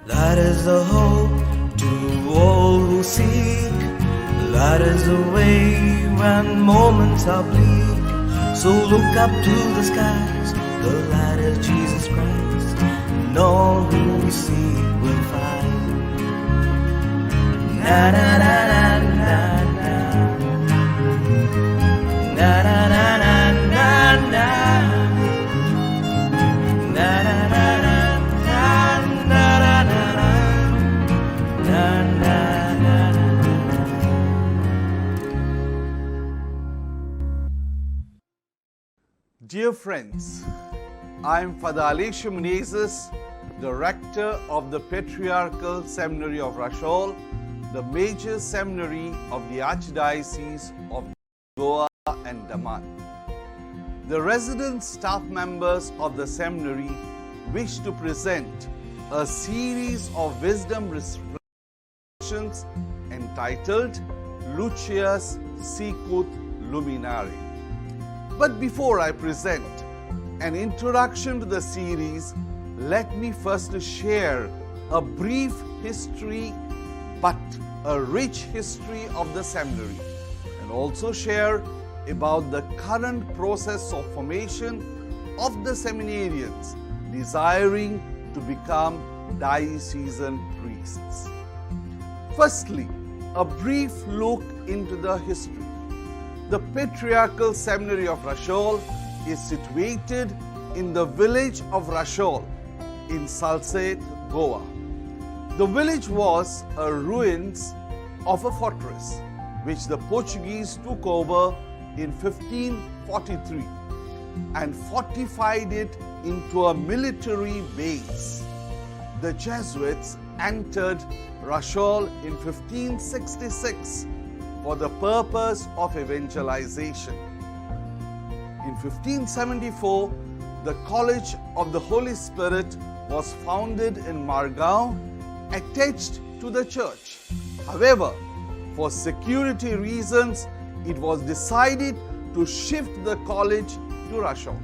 Light is the hope to all who seek. Light is the way when moments are bleak. So look up to the skies. The light is Jesus Christ, and all who seek will find. Na na na na na na. Na na na na na na. Na na na na na na na na na na. Dear friends, I am Father Alessio Menezes, Director of the Patriarchal Seminary of Rashol, the major seminary of the Archdiocese of Goa and Daman. The resident staff members of the seminary wish to present a series of wisdom reflections entitled Lucius Sicut Luminare. But before I present an introduction to the series, let me first share a brief history but a rich history of the seminary, and also share about the current process of formation of the seminarians desiring to become diocesan priests. Firstly, a brief look into the history. The Patriarchal Seminary of Rashol is situated in the village of Rashol in Salsette, Goa. The village was a ruins of a fortress which the Portuguese took over in 1543 and fortified it into a military base. The Jesuits entered Rashol in 1566 for the purpose of evangelization. In 1574, the College of the Holy Spirit was founded in Margao, attached to the church. However, for security reasons, it was decided to shift the college to Rashol.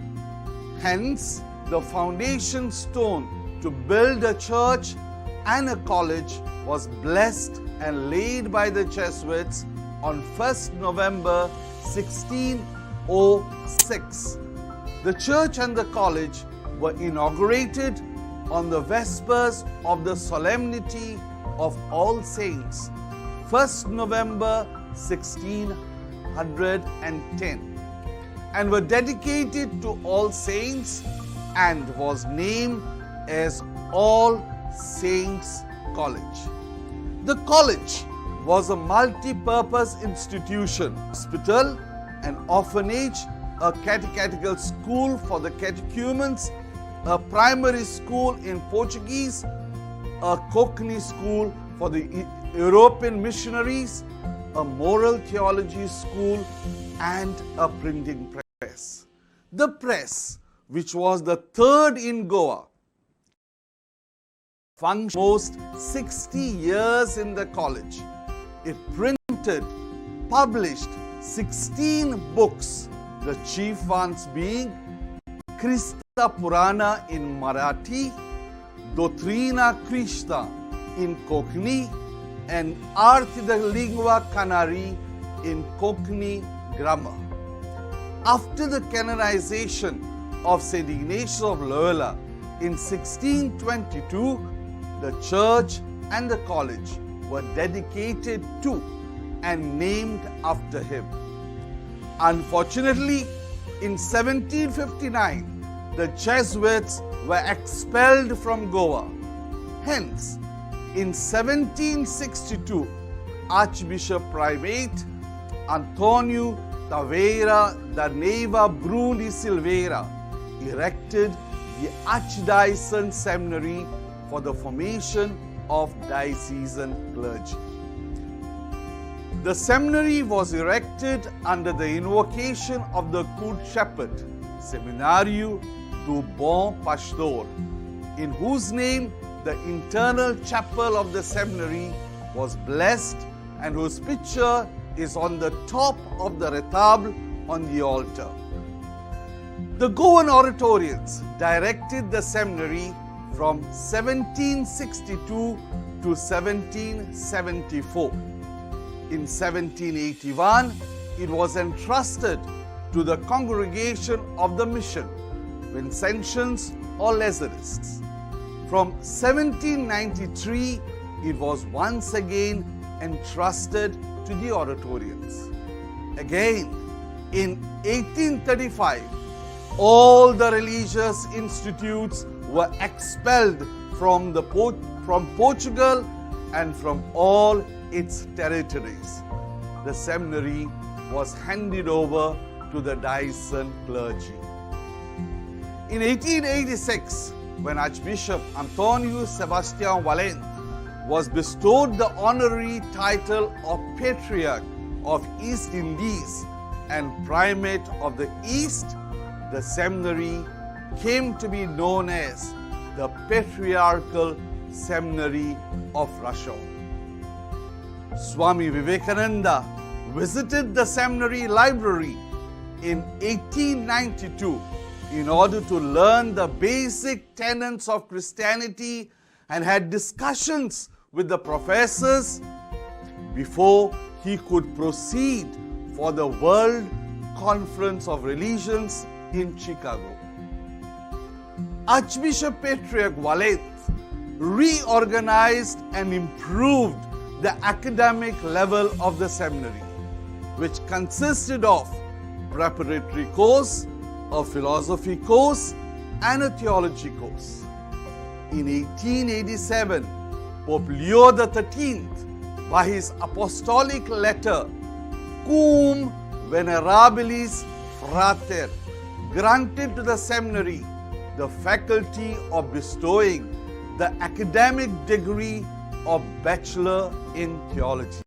Hence, the foundation stone to build a church and a college was blessed and laid by the Jesuits on 1st November 1606. The church and the college were inaugurated on the Vespers of the Solemnity of All Saints, 1st November 1610, and were dedicated to All Saints and was named as All Saints College. The college was a multi-purpose institution, hospital, an orphanage, a catechetical school for the catechumens, a primary school in Portuguese, a Cockney school for the European missionaries, a moral theology school, and a printing press. The press, which was the third in Goa, functioned most 60 years in the college. It printed, published 16 books, the chief ones being Krista Purana in Marathi, Dottrina Christa in Cockney, and Arte da Lingua Canari in Cockney grammar. After the canonization of St. Ignatius of Loyola in 1622, the church and the college were dedicated to and named after him. Unfortunately, in 1759, the Jesuits were expelled from Goa. Hence, in 1762, Archbishop Primate Antonio Taveira da Neiva Bruni Silveira erected the Archdiocesan Seminary for the formation of diocesan clergy. The seminary was erected under the invocation of the Good Shepherd, Seminario do Bom Pastor, in whose name the internal chapel of the seminary was blessed and whose picture is on the top of the retable on the altar. The Goan Oratorians directed the seminary from 1762 to 1774. In 1781, it was entrusted to the Congregation of the Mission, Vincentians or Lazarists. From 1793, it was once again entrusted to the Oratorians. Again, in 1835, all the religious institutes were expelled from Portugal and from all its territories. The seminary was handed over to the diocesan clergy. In 1886, when Archbishop Antônio Sebastião Valente was bestowed the honorary title of Patriarch of East Indies and Primate of the East, the seminary came to be known as the Patriarchal Seminary of Rashol. Swami Vivekananda visited the seminary library in 1892 in order to learn the basic tenets of Christianity and had discussions with the professors before he could proceed for the World Conference of Religions in Chicago. Archbishop Patriarch Valente reorganized and improved the academic level of the seminary, which consisted of preparatory course, a philosophy course, and a theology course. In 1887, Pope Leo XIII, by his apostolic letter Cum Venerabilis Frater, granted to the seminary the faculty of bestowing the academic degree of Bachelor in Theology.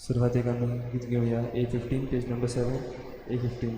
सुरुवातीक आमी गीत घेवया A15 page number 7 A15.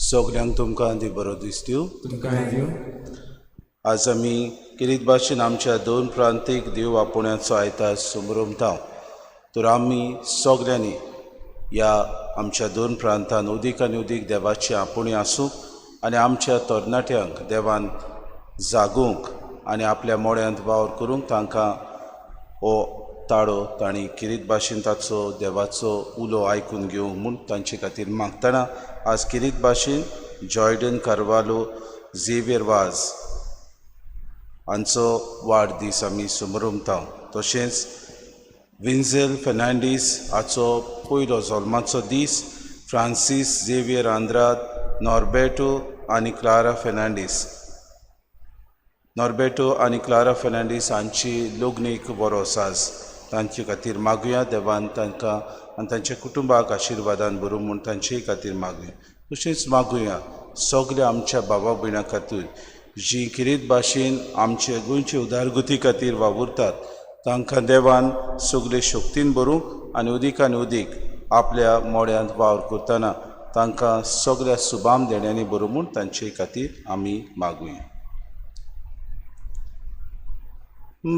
सगळ्यांक तुमकां दी बरो दीस दिवं. तुमकां दिव. आज आमी किरीत भाशेन आमच्या दोन प्रांतीक देव आपुण्याचो आयतार समारंभता. तर आमी सगळ्यांनी ह्या आमच्या दोन प्रांतान उदीक आनी उदीक देवाची आपुणी आसूंक आनी आमच्या तरणाट्यांक देवान जागूंक आनी आपल्या मोड्यांत वावर करूंक तांकां हो ताळो तांणी किरीत भाशेन ताचो देवाचो उलो आयकून घेवंक म्हूण तांचे खातीर मागतना आज किरीत भाशेन जॉयडन कार्वालो झेवियर वाज हांचो वाडदीस आमी समारंभता. तशेंच विन्झेल फेर्नांडीस हाचो पयलो जल्माचो दीस. फ्रांसीस झेवियर आंद्राद नॉर्बेटो आनी क्लारा फेर्नांडीस हांची लग्नीक वरोस आज. तांचे खातीर मागुया देवान तांकां आनी तांच्या कुटुंबाक आशिर्वादान भरूं म्हूण तांचे खातीर मागुया. तशेंच मागुया सगळ्या आमच्या भावा भयणां खातीर जी किरीत भाशेन आमचे गोंयचे उदारगती खातीर वावुरतात तांकां देवान सगळे शक्तीन भरूंक आनी उदीक आपल्या मोड्यांत वावर करतना तांकां सगळ्या सुबाम देण्यांनी भरूं म्हूण तांचे खातीर आमी मागुया.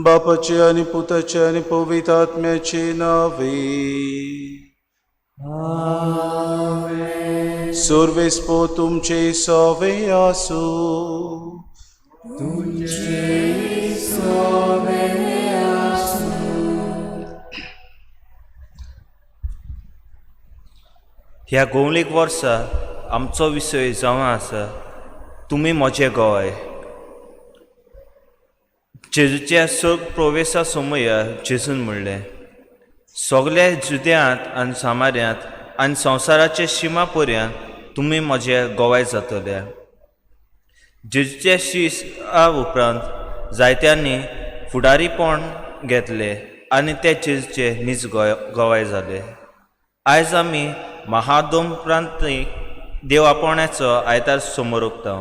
बापाचे आनी पुताचे आनी पवित्र आत्म्याचे नावे. सर्वेस्पो तुमचे सवे आसूं. ह्या गोवंलीक वर्सा आमचो विशय जावन आसा तुमी म्हजें गोंय. जेजूच्या प्रवेशा समयार जेजून म्हणलें सगळ्या जुद्यांत आनी सामाऱ्यांत आनी संवसाराच्या शिमा पर्यंत तुमी म्हजें गोवाय जातले. जेजूच्या शिसा उपरांत जायत्यांनी फुडारीपण घेतले आनी ते जेजूचे नीज गोवाय जाले. आयज आमी महादोम प्रांतीक देव आपोवण्याचो आयतार समारंभता.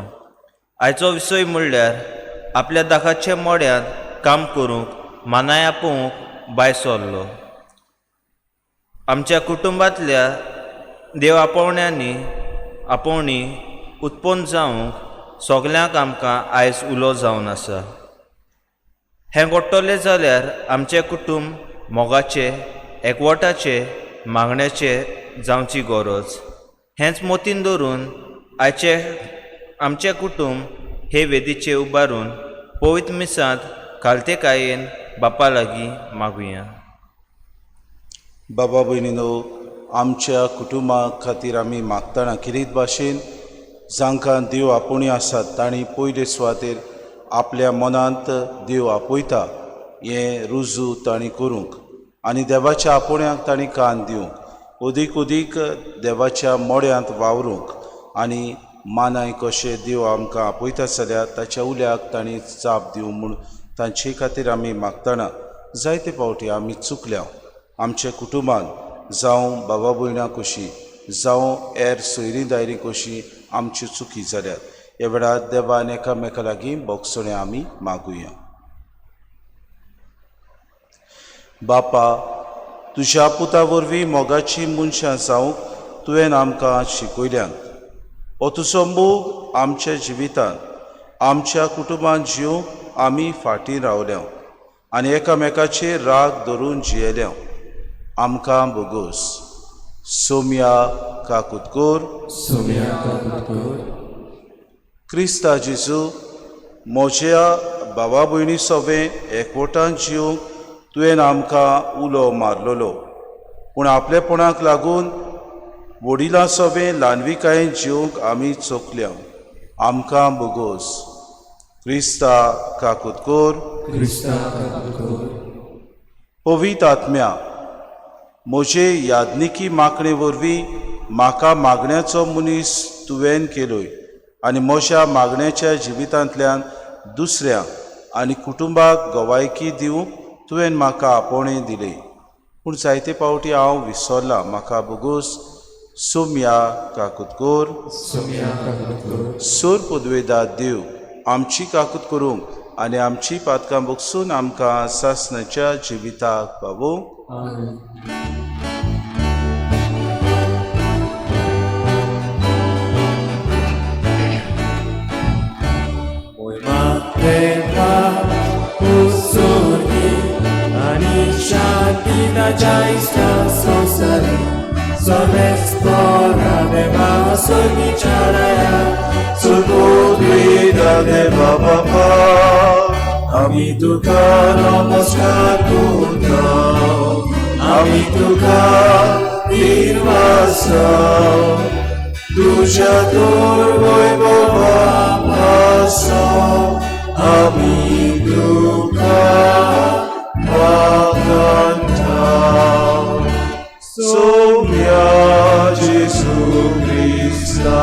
आयचो विशय म्हणल्यार आपल्या दाखाच्या मोड्यांत काम करूंक मानाय आपोवंक भायर सरलो. आमच्या कुटुंबांतल्या देव आपोवणी उत्पन्न जावंक सगल्यांक आमकां आयज उलो जावन आसा. हें घडटलें जाल्यार आमचें कुटुंब मोगाचें एकवटाचें मागण्याचें जावची गरज. हेंच मतीन दवरून आमचें कुटुंब हे वेदीचेर उबारून पवित्र मिसांत खालतेकायेन बापा लागीं मागुया. बाबा भयणीनो, आमच्या कुटुंबा खातीर आमी मागतना किरीत भाशेन जांकां देव आपुणी आसात तांणी पयले सुवातेर आपल्या मनांत देव आपयता हें रुजू तांणी करूंक आनी देवाच्या आपोवण्याक तांणी कान दिवंक उदीक देवाच्या मोड्यांत वावरूंक आनी मानाय कशें देव आमकां आपयता जाल्यार ताच्या उल्याक तांणी जाप दिवं म्हूण तांचे खातीर आमी मागतना जायते फावटी आमी चुकल्या. आमच्या कुटुंबान जावं बाबा भयणां कशीं जावं हेर सोयरी दायरी कशीं आमच्यो चुकी जाल्यात. ह्या वेळार देवान एकामेका लागीं बोगसणे आमी मागुया. बापा, तुज्या पुता वरवीं मोगाची मनशां जावंक तुवें आमकां शिकयल्यात. हो तुजो मोग आमच्या जिवितांत आमच्या कुटुंबांत जिवंक आमी फाटीं रावल्या आनी एकामेकाचेर राग धरून जियेल्या. आमकां बोगोस सोम्या काकुतकोर, सोम्या काकुतकोर, क्रिस्ता जेजू म्हज्या भावा भयणी सवे एकवटान जिवंक तुवें आमकां उलो मारलोलो, पूण आपलेपणाक लागून वडिलां सवे ल्हानविकायेन जिवंक आमी चोकल्या. आमकां बोगोस. क्रिस्ता काकुतकोर, क्रिस्ता काकुतकोर, पवित्र आत्म्या म्हजे यादनिकी मागणे वरवीं म्हाका मागण्याचो मनीस तुवें केलोय आनी म्हज्या मागण्याच्या जिवितांतल्यान दुसऱ्या आनी कुटुंबाक गवायकी दिवंक तुवें म्हाका आपोवणें दिलें. पूण जायते फावटी हांव विसरलां. म्हाका बोगोस. सोम्या काकुतकोर, सोम्या काकुतकोर, सोर पदवेदार देव आमची काकूत करूंक आनी आमची पातकां बोगसून आमकां सासणाच्या जिविताक पावोवंक. आमेन. Ami tuka namaskar करता, आमी तुका निर्वासा तुझ्या दूर वैभवापासा आमी तुका वागता. सोम्या जेजू क्रिस्ता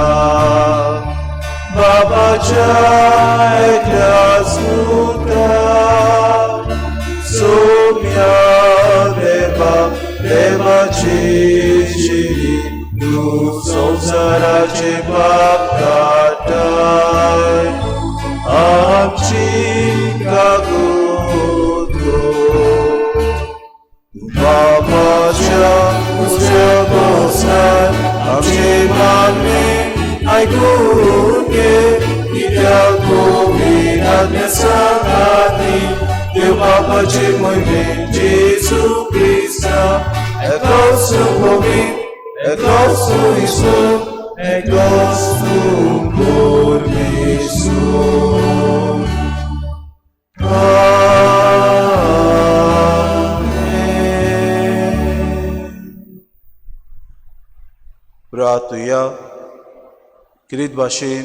बाबाच्या एकल्या सुता, सोम्या देवाचे जिवी तू संसाराचे पाप काटाय. आमची काकूत बाबाच्या उजव्या बोसार आमचे मागणे ऐकून घे. कित्याक पवित्र आत्म्याच्या खातीर देव बापाचे महिमे जेजू क्रिस्ता एकलोच पवित्र एकलोच ईश्वर एकलोच परमेश्वर. प्रार्थुया. किरीत भाशेन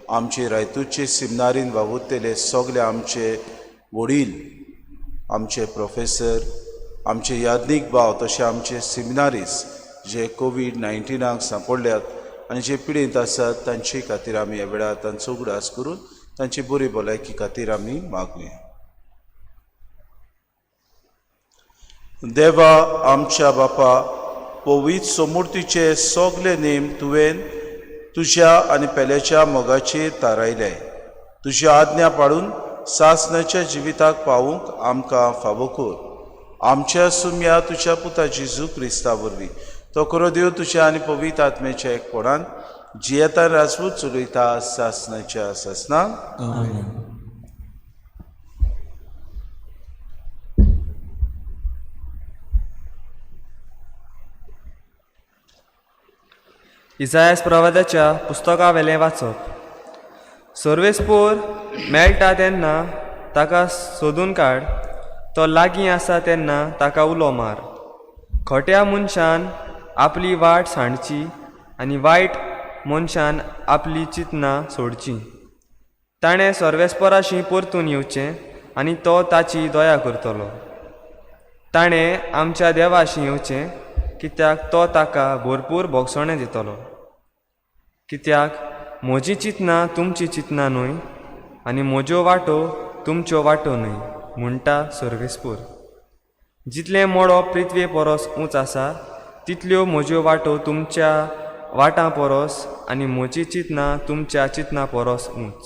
आमचे रायतूचे सिमनारीन वावुरतेले सगळे आमचे वडील, आमचे प्रोफेसर, आमचे यादनीक भाव तशें आमचे सिमिनारीस जे कोविड-19 सांपडल्यात आनी जे पिडेंत आसात तांचे खातीर आमी ह्या वेळार तांचो उगडास करून तांची बरी भलायकी खातीर आमी मागुया. देवा आमच्या बापा, पवित्र समूर्तीचे सगळे नेम तुवें तुज्या आनी पेल्याच्या मोगाचेर थारायले. तुजी आज्ञा पाळून सासणाच्या जिविताक पावूंक आमकां फावो कर. आमच्या सुम्या तुज्या पुता जेजू क्रिस्ता वरवीं तो करो देव तुज्या आनी पवित्र आत्म्याच्या एकपणान जियेता राजपूत चलयता सासणाच्या सासणाक. आमेन. इसायास प्रवादाच्या पुस्तका वेलें वाचप. सर्वेस्पोर मेळटा तेन्ना ताका सोदून काड, तो लागीं आसा तेन्ना ताका उलो मार. खोट्या मनशान आपली वाट सांडची आनी वायट मनशान आपली चिंतना सोडची. ताणें सर्वेस्पोराशी परतून येवचें आनी तो ताची दया करतलो. ताणें आमच्या देवाशी येवचें कित्याक तो ताका भरपूर भोगसणें दितलो. कित्याक म्हजी चिंतना तुमची चिंतना न्हय आनी म्हज्यो वाटो तुमच्यो वाटो न्हय म्हणटा सर्वेस्पोर. जितलें मोडो पृथ्वे परस उंच आसा तितल्यो म्हज्यो वाटो तुमच्या वाटां परस आनी म्हजी चिंतना तुमच्या चिंतना परस उंच.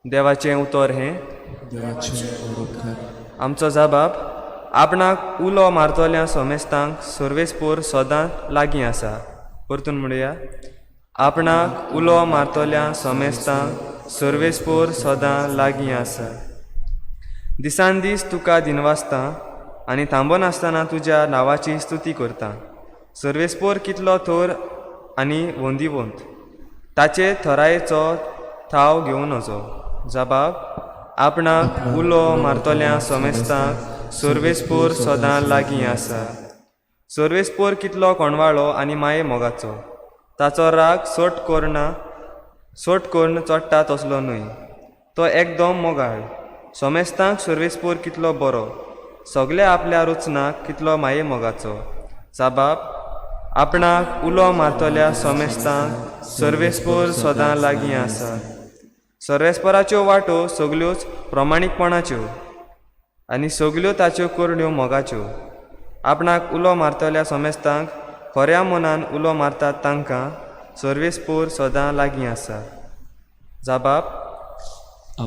देवाचें उतर हें. आमचो जबाब. आपणाक उलो मारतल्या सोमेस्तांक सर्वेस्पोर सदांच लागीं आसा. परतून म्हणुया. आपणाक उलो मारतल्या सोमेस्तांक सर्वेस्पोर सदां लागीं आसा. दिसान दीस तुका दिनवासता आनी थांबनासतना तुज्या नांवाची स्तुती करता. सर्वेस्पोर कितलो थोर आनी वोंदिवंत, ताचे थरायेचो थाव घेवन वचो. जबाब: आपणाक उलो मारतल्या सोमेस्तांक सर्वेस्पोर सदां लागीं आसा. सर्वेस्पोर कितलो कोणवाळो आनी माये मोगाचो, ताचो राग सोट कोर्ण चोडटा तसलो न्हय. तो एकदम मोगाळ. सोमेस्तांक सर्वेस्पोर कितलो बरो, सगल्या आपल्या रुचनाक कितलो माये मोगाचो. जबाब: आपणाक उलो मारतल्या सोमेस्तांक सर्वेस्पोर सदां लागीं आसा. सर्वेस्पोराच्यो वाटो सगल्योच प्रमाणीकपणाच्यो आनी सगल्यो ताच्यो करण्यो मोगाच्यो. आपणाक उलो मारतल्या सोमेस्तांक खऱ्या मनान उलो मारतात तांकां सर्वेस्पोर सदां लागीं आसा. जबाब: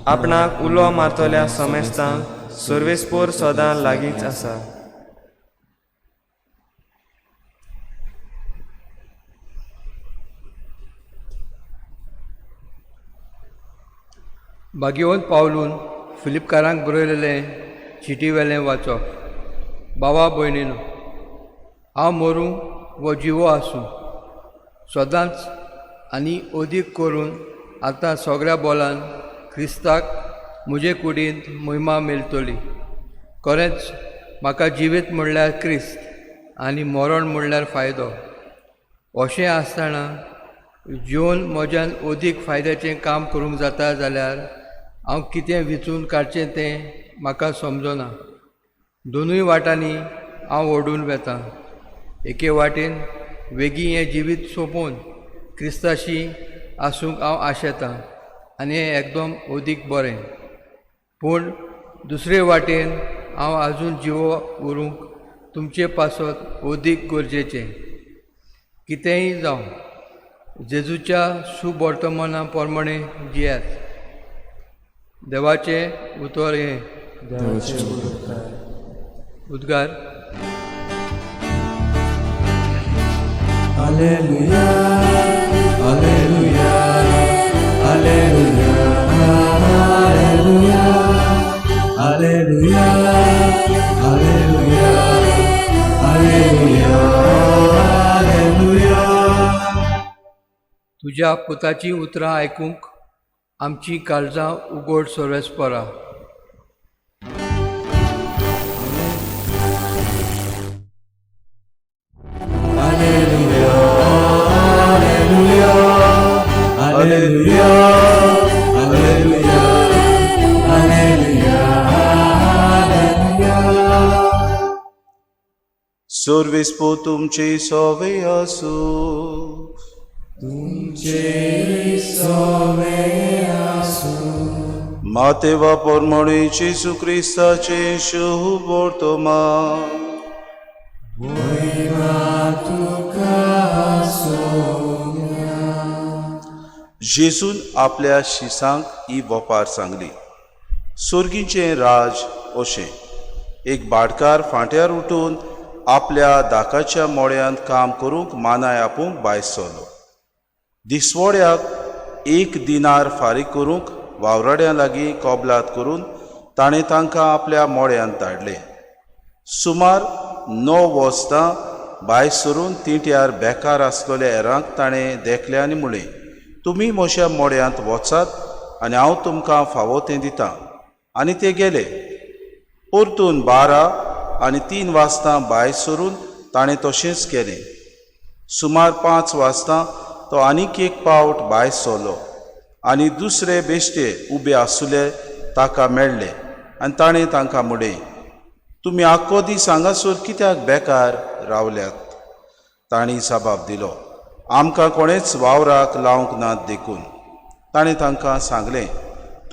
आपणाक उलो मारतल्या सोमेस्तांक सर्वेस्पोर सदां लागींच आसा. भाग्यवंत पावलून फिलिपकारांक बरयलेलें चिटीवेलें वाचप. भावा भयणीनो, हांव मरूं वो जिवो आसूं, सदांच आनी अदीक करून आतां सगळ्या बोलान क्रिस्ताक म्हजे कुडींत महिमा मेळटली. खरेंच म्हाका जिवीत म्हणल्यार क्रिस्त आनी मरण म्हणल्यार फायदो. अशें आसतना जिवन म्हज्यान अदीक फायद्याचें काम करूंक जाता जाल्यार हांव कितें विचून काडचें तें म्हाका समजना. दोनूय वाटांनी हांव ओडून वेतां. एके वाटेन वेगीं हें जिवीत सोंपोवन क्रिस्ताशी आसूंक हांव आशेतां आनी हें एकदम अदीक बरें. पूण दुसरे वाटेन हांव आजून जिवो उरूंक तुमचे पासत अदीक गरजेचें. कितेंय जावं, जेजूच्या सुवर्तमाना प्रमाणें जियात. देवाचें उतर हें उद्गार. Alleluia, Alleluia, Alleluia, Alleluia, Alleluia, Alleluia, Alleluia, Alleluia. तुज्या पुताची उतरां आयकूंक आमची काळजां उगड सर्वेस्परा. Alleluia, Alleluia, Alleluia, Alleluia, Alleluia, Alleluia. सर्वेस्पो तुमचे सोवे आसूं. मातेवा पोरमोणी जेजू क्रिस्ताचे शुभ वर्तमान. जेजून आपल्या शिसांक ही बोपार सांगली. सुर्गीचें राज अशें. एक भाटकार फांट्यार उठून आपल्या दाकाच्या मोळ्यांत काम करूंक मानाय आपूंक भायर सरलो. दिसवड्याक 1 दिनार फारीक करूंक वावराड्यां लागीं कबलात करून ताणें तांकां आपल्या मोळ्यांत धाडले. सुमार 9 वस्तां भायर सरून तिट्यार बेकार आसलेल्या हेरांक ताणें देखलें आनी म्हणलें, तुमी म्हज्या मोळ्यांत वचात आनी हांव तुमकां फावो तें दितां. आनी ते गेले. परतून 12 आनी 3 वाजतां भायर सरून ताणें तशेंच केलें. सुमार 5 वाजतां तो आनीक एक पावट भायर सरलो आनी दुसरे बेश्टे उबे आसले ताका मेळ्ळे आनी ताणें तांकां म्हणलें, तुमी आख्खो दीस हांगासर कित्याक बेकार रावल्यात? तांणी जबाब दिलो, आमकां कोणेच वावराक लावंक नात देखून. ताणें तांकां सांगलें,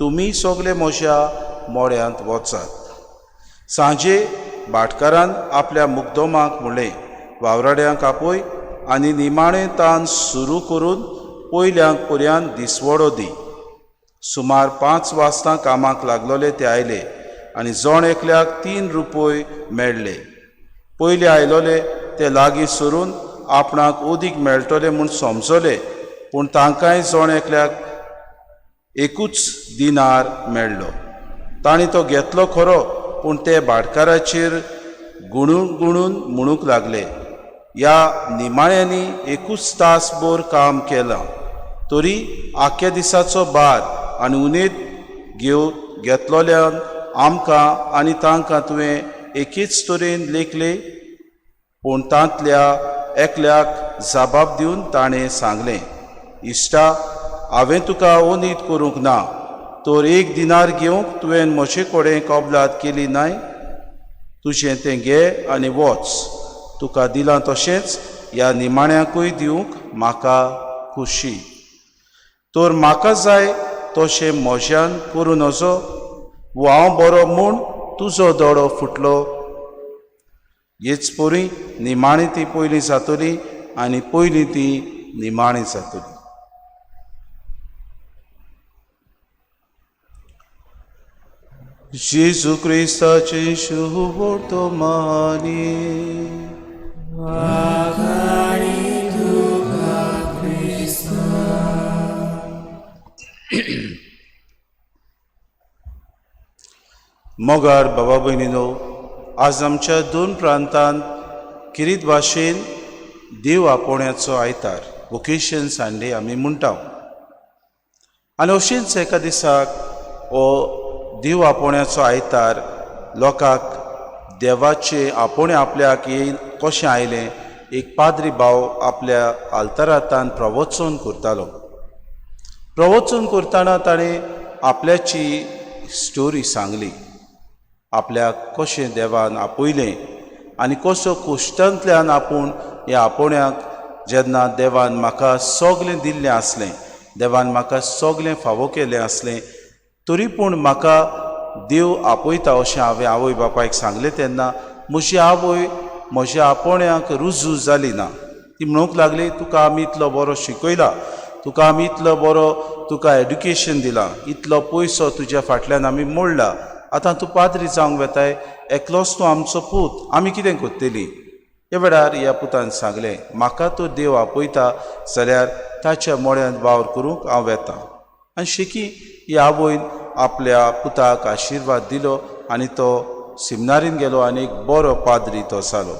तुमी सगळे म्हज्या मोळ्यांत वचात. सांजे भाटकारान आपल्या मुद्दोमाक म्हणलें, वावराड्यांक आपय आनी निमाणें तान सुरू करून पयल्यांक पर्यंत दिसवडो दी. सुमार 5 वाजतां कामाक लागलोले ते आयले आनी जण एकल्याक 3 रुपय मेळ्ळे. पयले आयलोले ते लागीं सरून आपणाक अदीक मेळटले म्हूण समजले, पूण तांकांय जण एकल्याक 1 दिनार मेळ्ळो. तांणी तो घेतलो खरो, पूण ते भाटकाराचेर गुणून म्हणूंक लागले, ह्या निमाण्यांनी 21 तास भर काम केलां, तरी आख्या दिसाचो भार आनी उणीद घेतलोल्यान आमकां आनी तांकां तुवें एकीच तरेन लेखले. पूण तांतल्या एकल्याक जबाब दिवन ताणें सांगलें, इश्टा, हांवें तुका उणीद करूंक ना, तर 1 दिनार घेवंक तुवें म्हजे कडेन कबलात केली नाय. तुजें तें घे आनी वच. तुका दिलां तशेंच ह्या निमाण्याकूय दिवंक म्हाका खुशी. तर म्हाका जाय तशें म्हज्यान करूं नजो, वो हांव बरो म्हूण तुजो दोळो फुटलो. हेच पोरी निमाणी ती पयलीं जातली आनी पयलीं ती निमाणी जातली. जेजू क्रिस्ताचे शुभ वर्तमानी मोगार बाबा भयणीनो, आज आमच्या 2 प्रांतांत किरीत भाशेन देव आपोवण्याचो आयतार वोकेशन संडे आमी म्हणटा. आनी अशेंच एका दिसाक हो देव आपोवण्याचो आयतार लोकांक देवाचे आपोवणे आपल्याक येयन कशें आयलें एक पाद्री भाव आपल्या आल्तारांतान प्रवचन करतालो. प्रवचन करतना ताणें आपल्याची स्टोरी सांगली, आपल्याक कशें देवान आपयलें आनी कसो कोश्टांतल्यान आपूण ह्या आपोवण्याक जेन्ना देवान म्हाका सगलें दिल्लें आसलें, देवान म्हाका सगलें फावो केलें आसलें, तरी पूण म्हाका देव आपयता अशें हांवें आवय बापायक सांगलें तेन्ना म्हजी आवय म्हज्या आपोवण्याक रुजू जाली ना. ती म्हणूंक लागली, तुका आमी इतलो बरो शिकयला, तुका आमी इतलो बरो तुका एड्युकेशन दिलां, इतलो पयसो तुज्या फाटल्यान आमी मोडला, आतां तूं पाद्री जावंक वेताय, एकलोच तूं आमचो पूत, आमी कितें करतली. ह्या वेळार ह्या पुतान सांगलें, म्हाका तो देव आपयता जाल्यार ताच्या मोड्यांत वावर करूंक हांव वेतां. आनी शेकी ह्या आवयन आपल्या पुताक आशिर्वाद दिलो आनी तो सिमनारीन गेलो आनी एक बरो पाद्री तो जालो.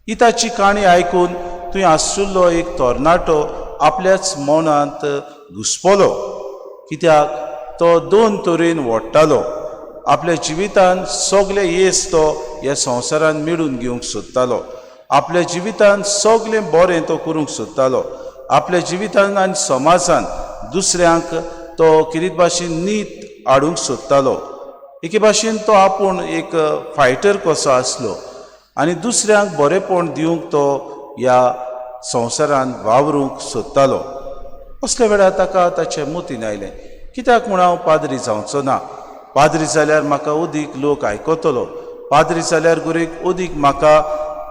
ही ताची काणी आयकून थंय आशिल्लो एक तरणाटो आपल्याच मनांत घुस्पलो, कित्याक तो 2 तरेन वोडटालो. आपल्या जिवितान सगलें येस तो ह्या संवसारान मेळून घेवंक सोदतालो, आपल्या जिवितान सगलें बरें तो करूंक सोदतालो, आपल्या जिवितान आनी समाजान दुसऱ्यांक तो कितें भाशेन नीत हाडूंक सोदतालो. एके भाशेन तो आपूण एक फायटर कसो आसलो आनी दुसऱ्यांक बरेंपण दिवंक तो ह्या संवसारान वावरूंक सोदतालो. असल्या वेळार ताका ताचें मतीन आयलें, कित्याक म्हूण हांव पाद्री जावचो ना. पाद्री जाल्यार म्हाका अदीक लोक आयकतलो, पाद्री जाल्यार गुरेक अदीक म्हाका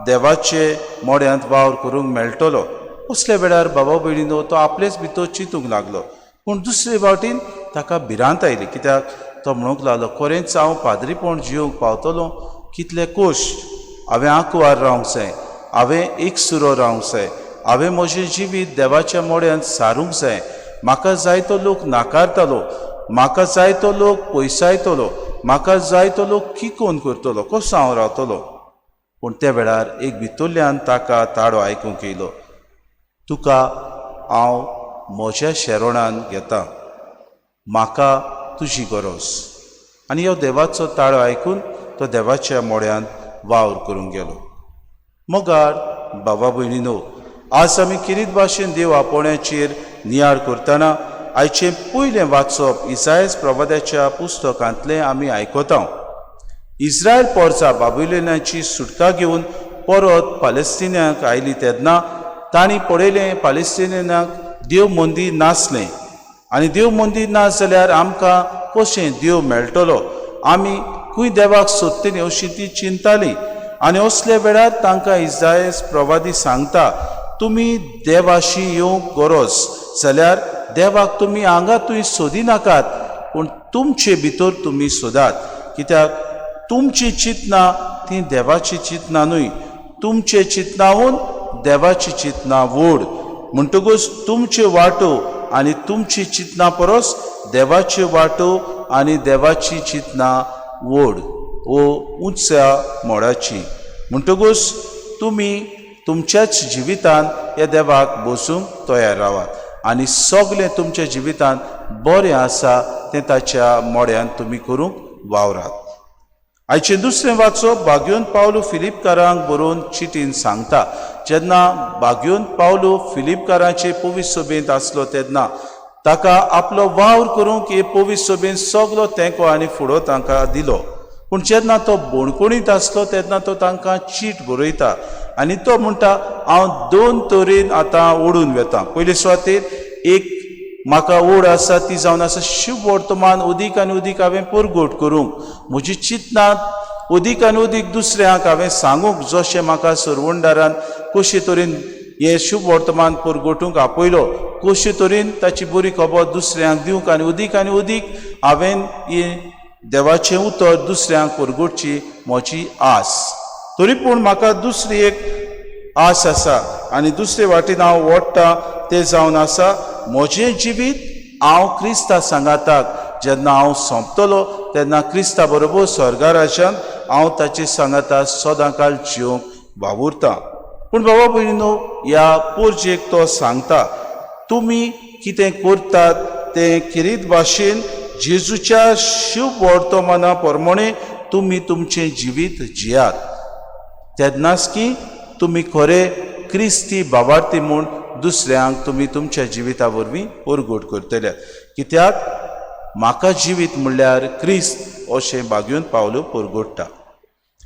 देवाचे मोड्यांत वावर करूंक मेळटलो. असल्या वेळार बाबा भयणीनो तो आपलेच भितर चिंतूंक लागलो. पूण दुसरे फावटीन ताका भिरांत आयली, कित्याक तो म्हणूंक लागलो, खरेंच हांव पाद्रीपण जिवंक पावतलो, कितले कोश्ट. हांवें आंकवार रावंक जाय, हांवें एक सुरो रावंक जाय, हांवें म्हजें जिवीत देवाच्या मोड्यांत सारूंक जाय. म्हाका जाय तो लोक नाकारतलो, म्हाका जाय तो लोक पयसायतलो, म्हाका जाय तो लोक किकोन करतलो, कसो हांव रावतलो. पूण त्या वेळार एक भितरल्यान ताका ताळो आयकूंक येयलो, तुका हांव म्हज्या शेरोणान घेता, म्हाका तुजी गरज. आनी ह्यो देवाचो ताळो आयकून तो देवाच्या मोड्यांत वावर करूंक गेलो. मोगार बाबा भयणीनो, आज आमी किरीत भाशेन देव आपोवण्याचेर नियाळ करतना आयचें पयलें वाचप इसायास प्रवाद्याच्या पुस्तकांतलें आमी आयकता. इस्रायल पोरसां बाबिलोनाची सुटका घेवन परत पालेस्तिनाक आयलीं तेन्ना तांणी पळयलें पालेस्तिनाक देव मंदीर नासलें. आनी देव मंदीर ना जाल्यार आमकां कशें देव मेळटलो, आमी खंय देवाक सोदतलीं अशी ती चिंताली. आनी असल्या वेळार तांकां इसायास प्रवादी सांगता, तुमी देवाशी येवंक गरज जाल्यार देवाक तुमी हांगा थंय सोदिनाकात, पूण तुमचे भितर तुमी सोदात. कित्याक तुमची चिंतना ती देवाची चिंतना न्हय, तुमचे चिंतनावून देवाची चिंतना व्हड. म्हणटकूच तुमचे वाटो आनी तुमची चिंतना परस देवाचे वाटो आनी देवाची चिंतना व्हड, वो उंच्या मोडाची. म्हणटकूच तुमी तुमच्याच जिवितान ह्या देवाक बसूंक तयार रावात आनी सगळें तुमच्या जिवितान बरें आसा तें ताच्या मोड्यान तुमी करूंक वावरात. आयचें दुसरें वाचप बागयोन पावलो फिलिपकारांक बरोवन चिटीन सांगता. जेन्ना बागयोन पावलो फिलिपकारांचे पवित्र सभेंत आसलो तेन्ना ताका आपलो वावर करूंक हे पवित्र सभेंत सगळो तेंको आनी फुडो तांकां दिलो. पूण जेन्ना तो बोणकुणीत आसलो तेन्ना तो तांकां चीट बरयता आनी तो म्हणटा हांव 2 तरेन आतां ओडून वेतां. पयले सुवातेर एक म्हाका ओड आसा ती जावन आसा शुभ वर्तमान उदीक आनी उदीक हांवें परगोट करूंक, म्हजी चिंतनात उदीक आनी उदीक दुसऱ्यांक हांवें सांगूंक, जशें म्हाका सरवंडारान कशे तरेन हे शुभ वर्तमान परगोटूंक आपयलो कशे तरेन ताची बरी खबर दुसऱ्यांक दिवंक आनी उदीक हांवें हे देवाचें उतर दुसऱ्यांक परगोटची म्हजी आस. तरी पूण म्हाका दुसरी एक आस आसा आनी दुसरे वाटेन हांव ओडटा तें जावन आसा म्हजें जिवीत हांव क्रिस्ता सांगाताक जेन्ना हांव सोंपतलो तेन्ना क्रिस्ता बरोबर स्वर्गा राज्यांत हांव ताचे सांगाता सदां काळ जिवंक वावुरतां. पूण बाबा भयणीनो ह्या पोरजेक तो सांगता तुमी कितें करतात तें किरीत भाशेन जेजूच्या शुभ वर्तमाना प्रमाणे तुमी तुमचें जिवीत जियात. तेन्नाच की तुमी खरें क्रिस्ती भावार्थी म्हूण दुसऱ्यांक तुमी तुमच्या जिविता वरवीं परगोट करतले. कित्याक म्हाका जिवीत म्हणल्यार क्रिस्त अशें बागयोन पावलो परगोडटा.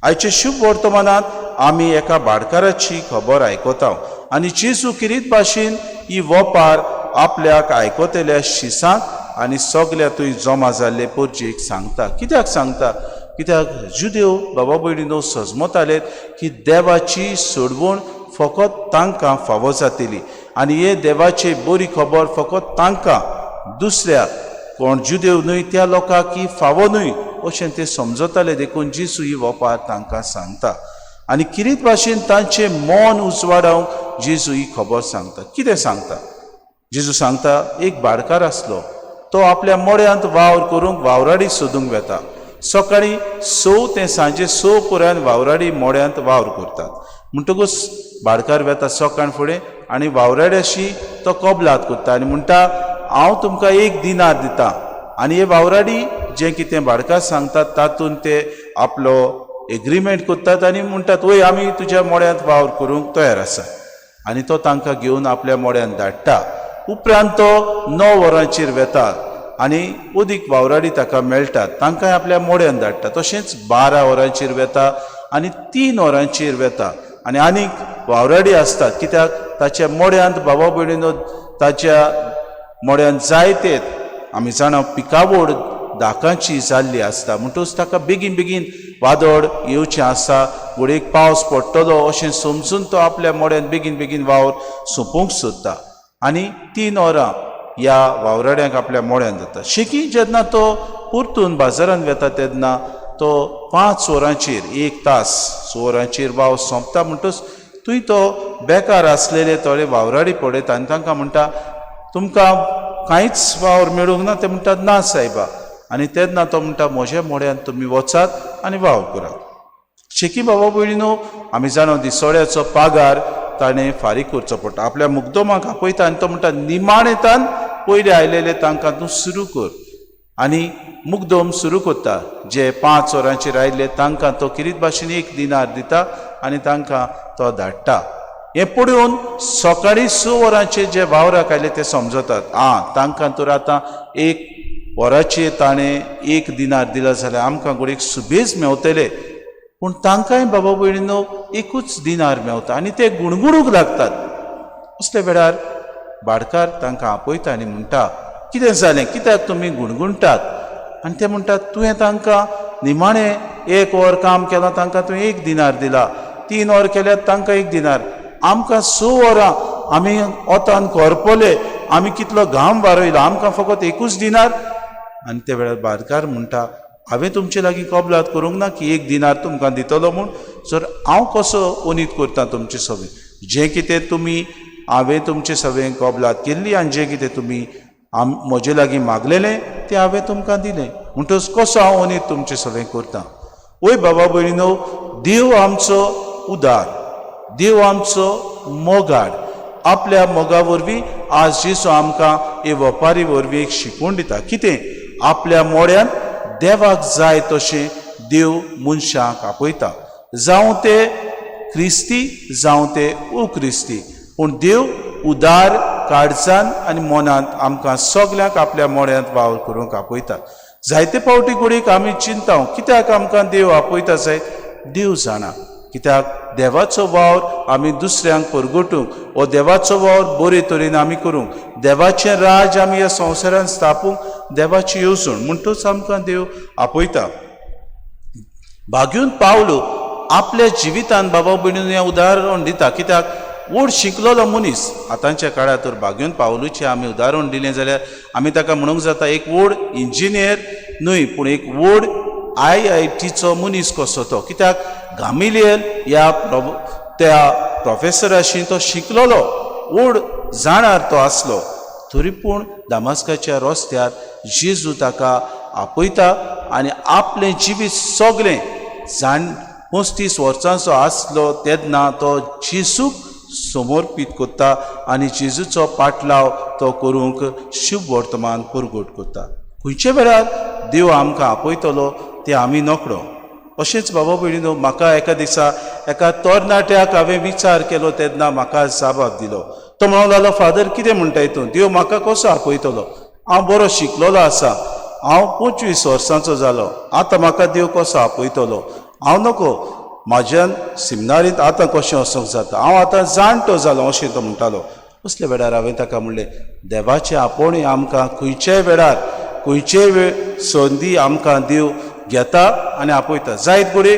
आयचे शुभ वर्तमानांत आमी एका भाटकाराची खबर आयकता आनी जेजू किरीत भाशेन ही वोपार आपल्याक आयकतल्या शिसांक आनी सगल्या थंय जमा जाल्ले पोरजेक सांगता. कित्याक सांगता? कित्याक जुदेव बाबा भयणीनो सजमतालेत की देवाची सोडवण फकत तांकां फावो जातली आनी हे देवाची बरी खबर फकत तांकां दुसऱ्या कोण जुदेव न्हय त्या लोकांक ही फावो न्हय अशें ते समजताले देखून जेजू ही वोपार तांकां सांगता आनी किरीत भाशेन तांचें मन उजवाडावंक जेजू ही खबर सांगता. कितें सांगता? जेजू सांगता एक भाटकार आसलो तो आपल्या मोड्यांत वावर करूंक वावराडी सोदूंक वेता. सकाळीं 6 ते सांजे 6 पर्यंत वावराडी मोड्यांत वावर करतात. म्हणटकूच भाटकार वेता सकाळ फुडें आनी वावराड्याशी तो कबलात करता आनी म्हणटा हांव तुमकां 1 दिनार दितां आनी हे वावराडी जें कितें भाटकार सांगतात तातूंत ते आपलो एग्रीमेंट करतात आनी म्हणटात वय आमी तुज्या मोड्यांत वावर करूंक तयार आसा आनी तो तांकां घेवन आपल्या मोड्यांत धाडटा. उपरांत तो 9 वरांचेर वेता आनी उदीक वावराडी ताका मेळटात तांकांय आपल्या मोड्यांत धाडटा. तशेंच 12 वरांचेर वेता आनी 3 वरांचेर वेता आनी आनीक वावराडी आसतात. कित्याक ताच्या मोड्यांत बाबा भयणीनो ताच्या मोड्यांत जायते आमी जाणा पिकावड दाकांची जाल्ली आसता. म्हणटूच ताका बेगीन बेगीन वादळ येवचें आसा घडयेक पावस पडटलो अशें समजून तो आपल्या मोड्यांत बेगीन बेगीन वावर सोंपोवंक सोदता आनी 3 वरां ह्या वावराड्यांक आपल्या मोड्यांत जाता. शेकी जेन्ना तो परतून बाजारांत वेता तेन्ना तो 5 वरांचेर 1 तास 6 वरांचेर वावर सोंपता. म्हणटच थंय तो बेकार आसलेले थोडे वावराडी पळयता आनी तांकां म्हणटा तुमकां कांयच वावर मेळूंक ना. ते म्हणटात ना सायबा आनी तेन्ना तो म्हणटा म्हज्या मोड्यांत तुमी वचात आनी वावर करात. शेकी बाबा भयणीनो आमी जाणो दिसोड्याचो पागार ताणें फारीक करचो पडटा. आपल्या मुग्दोमाक आपयता आनी तो म्हणटा निमाणेतान पयले आयलेले तांकां तूं सुरू कर आनी मुग्दोम सुरू करता. जे 5 वरांचेर आयिल्ले तांकां तो किरीत भाशेन 1 दिनार दिता आनी तांकां तो धाडटा. हें पळोवन सकाळीं 6 वरांचेर जे वावराक आयले ते समजतात तांकां तर आतां 1 वराचेर ताणें 1 दिनार दिला जाल्यार आमकां घडयेक सुबेज मेवतले. पूण तांकांय बाबा भयणीनो 1च दिनार मेवता आनी ते गुणगुणूंक लागतात. असले वेळार भाटकार तांकां आपयता आनी म्हणटा कितें जालें कित्याक तुमी गुणगुणटात? आनी ते म्हणटात तुवें तांकां निमाणें 1 वर काम केलां तांकां तुवें 1 दिनार दिला, 3 वर केल्यात तांकां 1 दिनार, आमकां 6 वरां आमी ओतान करपले आमी कितलो घाम वारयलो आमकां फकत 1च दिनार. आनी ते वेळार भाटकार म्हणटा हांवें तुमचे लागीं कबलात करूंक ना की 1 दिनार तुमकां दितलो म्हूण. सर हांव कसो उनीत करतां तुमचे सवें? जें कितें तुमी हांवें तुमचे सवें कबलात केल्ली आनी जें कितें तुमी म्हजे लागीं मागलेलें तें हांवें तुमकां दिलें. म्हणटच कसो हांव उनीत तुमचे सवें करतां? वय बाबा भयणीनो देव आमचो उदार, देव आमचो मोगाड. आपल्या मोगा वरवीं आज जेसू आमकां हे वेपारी वरवीं एक शिकवण दिता. कितें? आपल्या मोड्यान देवाक जाय तशें देव मनशांक आपयता, जावं ते क्रिस्ती जावं ते अक्रिस्ती. पूण देव उदार काळजान आनी मनांत आमकां सगल्यांक आपल्या मोड्यांत वावर करूंक आपयता. जायते फावटी घडीक आमी चिंताव कित्याक आमकां देव आपयता जाय. देव जाणा, कित्याक देवाचो वावर आमी दुसऱ्यांक परगटूंक वो देवाचो वावर बरे तरेन आमी करूंक, देवाचें राज आमी ह्या संवसारांत स्थापूंक देवाची येवजण म्हणटूच आमकां देव आपयता. भाग्यून पावलो आपल्या जिवितान बाबा भयणीन हें उदाहरण दिता. कित्याक व्हड शिकलेलो मनीस आतांच्या काळार तर भाग्यून पावलूचें आमी उदाहरण दिलें जाल्यार आमी ताका म्हणूंक जाता एक व्हड इंजिनियर न्हय पूण एक व्हड IITचो मनीस कसो तो. कित्याक गामिलियल ह्या त्या प्रोफेसराशी तो शिकलेलो, व्हड जाणार तो आसलो. तरी पूण दामास्काच्या रस्त्यार जेजू ताका आपयता आनी आपलें जिवीत सगळें 35 वर्सांचो आसलो तेन्ना तो जेजूक समर्पीत करता आनी जेजूचो पाटलाव तो करूंक शुभ वर्तमान परगट करता. खंयचे वेळार देव आमकां आपयतलो ते आमी नकळो. अशेंच बाबा भयणीनो, म्हाका एका दिसा एका तरणाट्याक हांवें विचार केलो तेन्ना म्हाका जाबाब दिलो. तो म्हणूंक लागलो, फादर कितें म्हणटा हितून, देव म्हाका कसो आपयतलो? हांव बरो शिकलेलो आसा, हांव 25 वर्सांचो जालो, आतां म्हाका देव कसो आपयतलो? हांव नको, म्हाज्यान सिमनारींत आतां कशें वचोंक जाता, हांव आतां जाणटो जालो अशें तो म्हणटालो. असल्या वेळार हांवें ताका म्हणलें, देवाचें आपोवणें आमकां खंयच्याय वेळार खंयचेय वेळ संदी आमकां देव घेता आनी आपयता. जायत घडये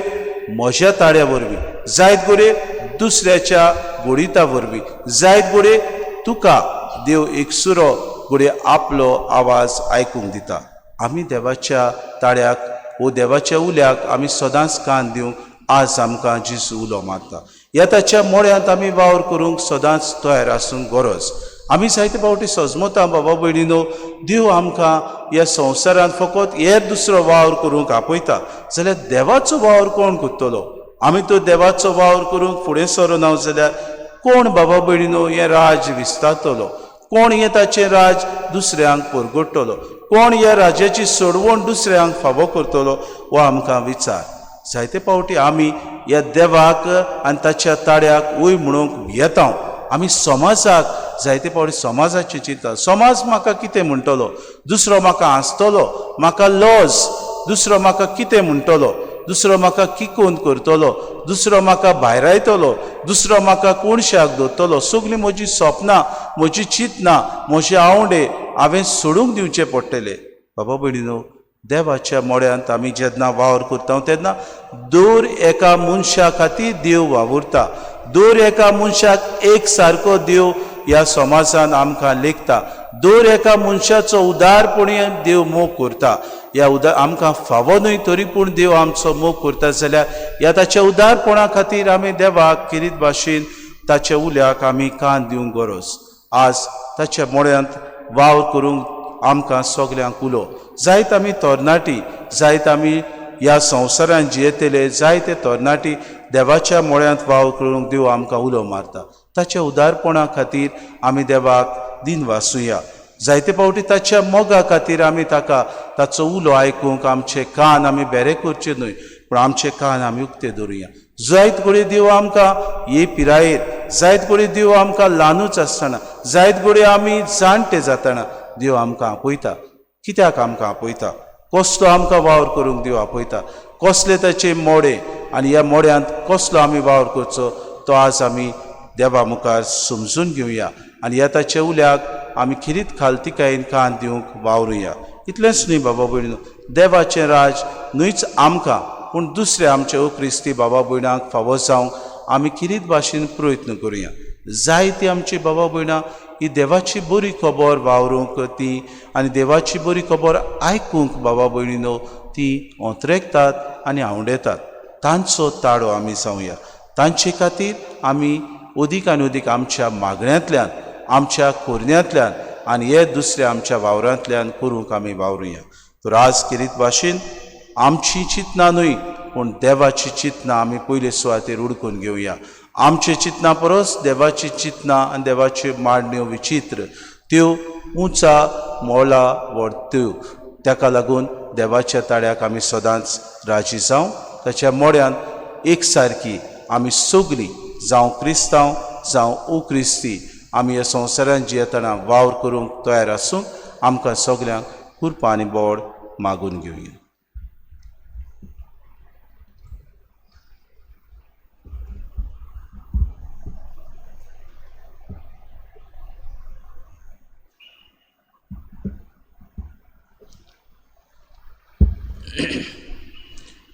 म्हज्या ताळ्या वरवीं, जायत घडये दुसऱ्याच्या गोडिता वरवीं, जायत घडये तुका देव एकसुरो घडये आपलो आवाज आयकूंक दिता. आमी देवाच्या ताळ्याक वो देवाच्या उल्याक आमी सदांच कान दिवंक आज आमकां जेजू उलो मारता. ह्या ताच्या मोड्यांत आमी वावर करूंक सदांच तयार आसूंक गरज. आमी जायते फावटी सजमता बाबा भयणीनो, देव आमकां ह्या संवसारांत फकत हेर दुसरो वावर करूंक आपयता जाल्यार देवाचो वावर कोण करतलो? आमी तो देवाचो वावर करूंक फुडें सरना जाल्यार कोण बाबा भयणीनो हें राज विस्तारतलो? कोण हें ताचें राज दुसऱ्यांक परगटतलो? कोण ह्या राज्याची सोडवण दुसऱ्यांक फावो करतलो? हो आमकां विचार. जायते फावटी आमी ह्या देवाक आनी ताच्या ताळ्याक वय म्हणूंक येता. आमी समाजाक जायते फावटी समाजाची चिंता, समाज म्हाका कितें म्हणटलो, दुसरो म्हाका हांसतलो, म्हाका लॉज, दुसरो म्हाका कितें म्हणटलो, दुसरो म्हाका किकोन करतलो, दुसरो म्हाका भायर आयतलो, दुसरो म्हाका कोणशाक धरतलो. सगळीं म्हजीं सपनां, म्हजी चिंतनां, म्हजे आवडे हांवें सोडूंक दिवचे पडटले. बाबा भयणीनो, देवाच्या मोड्यांत आमी जेन्ना वावर करता तेन्ना दर एका मनशा खातीर देव वावुरता. दर एका मनशाक एक सारको देव ह्या समाजान आमकां लेखता. दर एका मनशाचो उदारपणी देव मोग करता. ह्या आमकां फावो न्हय तरी पूण देव आमचो मोग करता जाल्यार ह्या ताच्या उदारपणा खातीर आमी देवाक किरीत भाशेन ताच्या उल्याक आमी कान दिवंक गरज. आज ताच्या मोड्यांत वावर करूंक आमकां सगल्यांक उलो. जायत आमी तरणाटी, जायत आमी ह्या संवसारांत जियेतले, जायते तरणाटी देवाच्या मोड्यांत वावर करूंक देव आमकां उलो मारता. ताच्या उदारपणा खातीर आमी देवाक दिन वासुया. जायते फावटी ताच्या मोगा खातीर आमी ताका ताचो उलो आयकूंक आमचे कान आमी बेरे करचे न्हय पूण आमचे कान आमी उक्ते दवरुया. जायत घडये देव आमकां हे पिरायेर, जायत घडये देव आमकां ल्हानूच आसतना, जायत घडये आमी जाणटे जातना देव आमकां आपयता. कित्याक आमकां आपयता? कसलो आमकां वावर करूंक देव आपयता? कसले ताचे मोडे आनी ह्या मोड्यांत कसलो आमी वावर करचो तो आज आमी देवा मुखार समजून घेवया आनी ह्या ताच्या उल्याक आमी खिरीत खालतिकायेन कान दिवंक वावरुया. इतलेंच न्हय बाबा भयणीनो, देवाचें राज न्हयच आमकां पूण दुसऱ्या आमच्या अक्रिस्ती बाबा भयणांक फावो जावंक आमी खिरीत भाशेन प्रयत्न करुया. जायतीं आमची बाबा भयणां ही देवाची बरी खबर वावरूंक ती आनी देवाची बरी खबर आयकूंक बाबा भयणीनो ती ओंत्रेकतात आनी आवडेतात. तांचो ताळो आमी जावया. तांचे खातीर आमी अदीक आनी अदीक आमच्या मागण्यांतल्यान, आमच्या कोरण्यांतल्यान आनी हे दुसऱ्या आमच्या वावरांतल्यान करूंक आमी वावरुया. तर आज किरीत भाशेन आमची चिंतना न्हय पूण देवाची चिंतना आमी पयले सुवातेर उडकून घेवया. आमचे चिंतना परस देवाची चिंतना आनी देवाच्यो मांडण्यो विचित्र, त्यो उंचा मोला व्हरत्यो. ताका लागून देवाच्या ताळ्याक आमी सदांच राजी जावं. ताच्या मोड्यान एक सारकी आमी सगळीं जावं क्रिस्तांव जावं अक्रिस्ती आमी ह्या संवसारांत जियेतना वावर करूंक तयार आसूं. आमकां सगल्यांक कृपा आनी बोड मागून घेवया.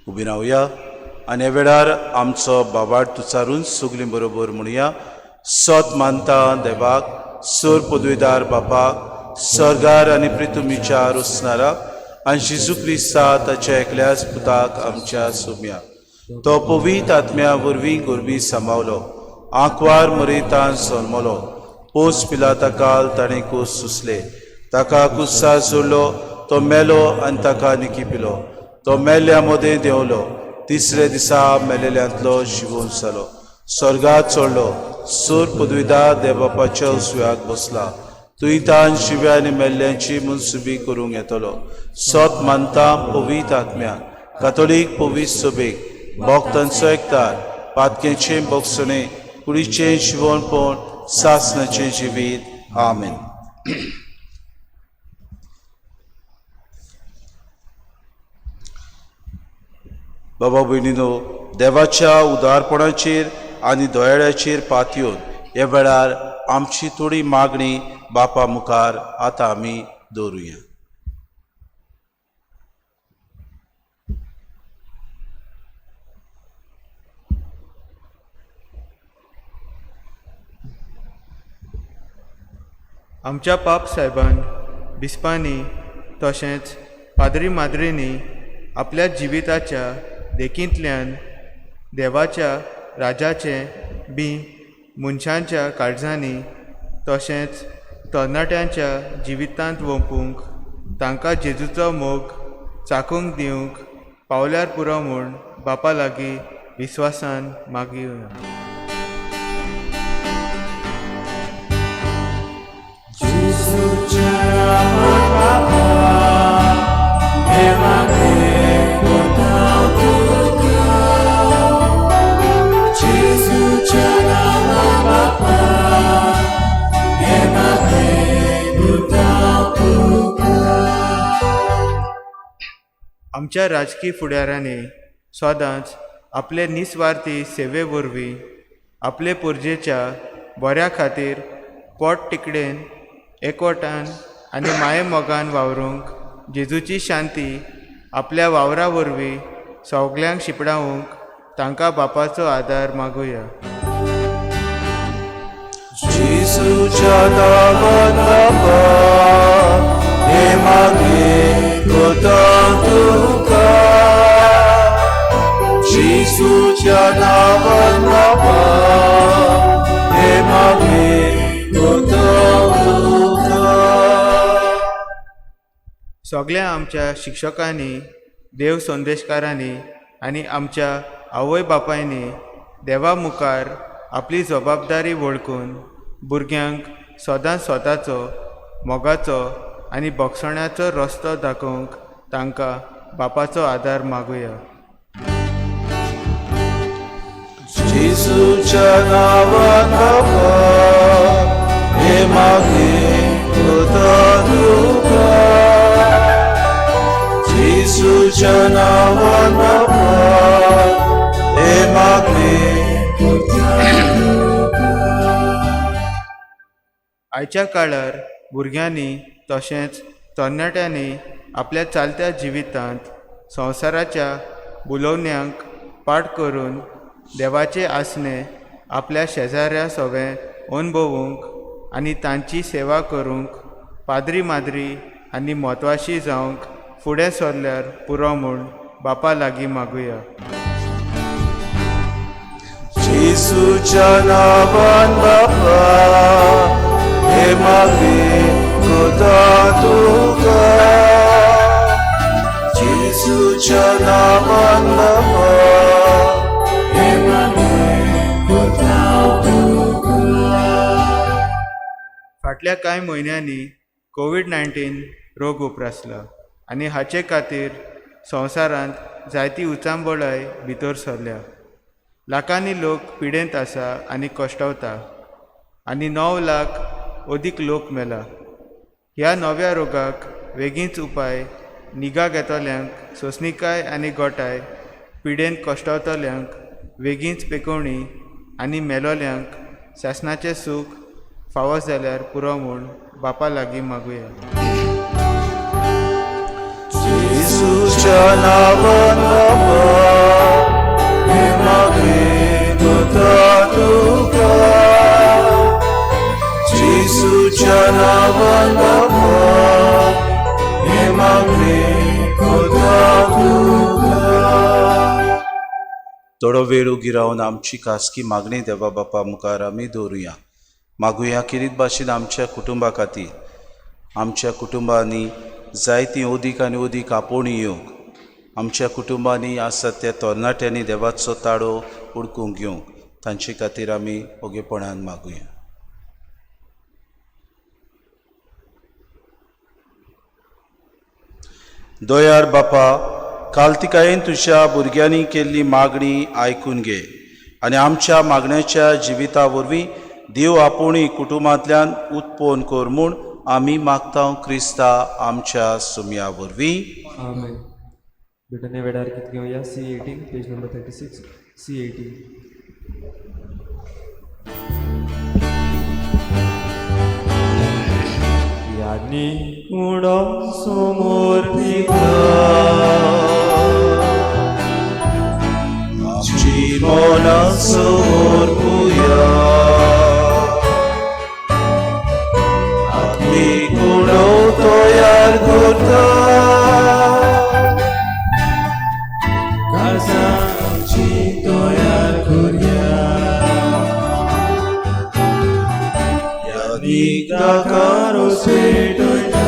उबी रावया आनी ह्या वेळार आमचो बाबाड तुचारून सगलीं बरोबर म्हणुया. सत मानता देवाक, सर पदवीदार बापाक, सर्गार आनी पृथ्वीच्या रुसणाराक आनी जेजू क्रिस्ता ताच्या एकल्याच पुताक आमच्या सोम्या. तो पवित्र आत्म्या वरवीं गोरबी सांबावलो, आंकवार मरयतान जल्मलो, पोस पिलाता काल ताणें कूस सुसले, ताका कुस्सा जोडलो, तो मेलो आनी ताका निकिपिलो, तो मेल्ल्या मदें देंवलो, तिसरे दिसा मेलेल्यांतलो जिवून जालो, स्वर्गात चडलो, सूर पदवीदार देवबापाच्या उजव्याक बसला, तुयतान शिव्या आनी मेल्ल्यांची मुनसुबी करूंक येतलो. सत मानता पवित्र आत्म्या, कातोलीक पवित्र सभेक, भक्तांचो एकतार, पातकेचें भोगसणें, कुडीचें जिवणपण, सासणाचें जिवीत. आमेन. बाबा भयणीनो, देवाच्या उदारपणाचेर आनी दोयाळ्याचेर पातयेवन ह्या वेळार आमची थोडी मागणी बापा मुखार आतां आमी दवरुया. आमच्या पाप साहेबान बिस्पांनी तशेंच पाद्री माद्रींनी आपल्या जिविताच्या देखींतल्यान देवाच्या राजाचें बी मनशांच्या काळजांनी तशेंच तरणाट्यांच्या जिवितांत वंपूंक तांकां जेजूचो मोग चाखूंक दिवंक पावल्यार पुरो म्हूण बापा लागीं विस्वासान मागुया. आमच्या राजकीय फुडाऱ्यांनी सदांच आपले निस्वार्थी सेवे वरवीं आपले पुर्जेच्या बऱ्या खातीर पोट तिकडेन एकवटान आनी माये मोगान वावरूंक जेजूची शांती आपल्या वावरा वरवीं सगल्यांक शिपडावंक तांकां बापाचो आदार मागुया. जेजूच्या नांवान बापा, हे मागे कोतां तुका. जेजूच्या नांवान बापा, हे मागे कोतां तुका. सगळ्या आमच्या शिक्षकांनी, देव संदेशकारांनी आनी आमच्या आवय बापायनी देवा मुखार आपली जबाबदारी वळखून भुरग्यांक सदांच स्वताचो मोगाचो आनी भोगसण्याचो रस्तो दाखोवंक तांकां बापाचो आदार मागुया. जेजूच्या नांवान बापा, हे मागे कोतां तुका. जेजूच्या नांवान बापा, हे मागे कोतां तुका. आयच्या काळार भुरग्यांनी तशेंच तरणाट्यांनी आपल्या चालत्या जिवितांत संवसाराच्या बुलोवण्यांक पाट करून देवाचे आसने आपल्या शेजाऱ्या सवें अणभवूंक आनी तांची सेवा करूंक पाद्री माद्री आनी म्हत्वाची जावंक फुडें सरल्यार पुरो म्हूण बापा लागीं मागुया. जेजूच्या नांवान बापा, हे मागे कोतां तुका. जेजूच्या नांवान बापा, फाटल्या कांय म्हयन्यांनी कोविड-19 रोग उप्रासला आनी हाचे खातीर संवसारांत जायती उचांबळाय भितर सरल्या. लाखांनी लोक पिडेंत आसा आनी कश्टावता आनी 9 लाख अदीक लोक मेला. ह्या नव्या रोगाक बेगीनच उपाय, निगा घेतल्यांक सोंसणीकाय आनी गोठाय, पिडेंत कश्टावतल्यांक बेगीनच पेकोवणी आनी मेलोल्यांक शासनाचें सूख फावो जाल्यार पुरो म्हूण बापा लागीं मागुया. येशूच्या नांवान बाबा हे मागता तुका. येशूच्या नांवान बाबा हे मागता तुका. थोडो वेळ उगी रावन आमची खासगी मागणी देवा बापा मुखार आमी दवरुया. मागुया किरीत भाशेन आमच्या कुटुंबा खातीर. आमच्या कुटुंबांनी जायतीं ओदीक आनी ओदीक आपोवणी येवंक, आमच्या कुटुंबांनी आसात त्या तरणाट्यांनी देवाचो ताळो उडकूंक घेवंक, तांचे खातीर आमी ओगेपणान मागुया. दोयार बापा, कालतिकायेन तुज्या भुरग्यांनी केल्ली मागणी आयकून घे आनी आमच्या मागण्याच्या जिविता वरवीं देव आपोवणी कुटुंबांतल्यान उत्पन्न कर म्हूण आमी मागता क्रिस्ता आमच्या सुमया वरवीं. आमेन. भेटणे वेळार कितें घेवया C18 पेज नंबर 36 C18. यानी कुडो समोर आमची मोना समोर पुया. आमी कुडो तयार करता. काळजांची तयार करूया. यानी ताका रोस पेटयता.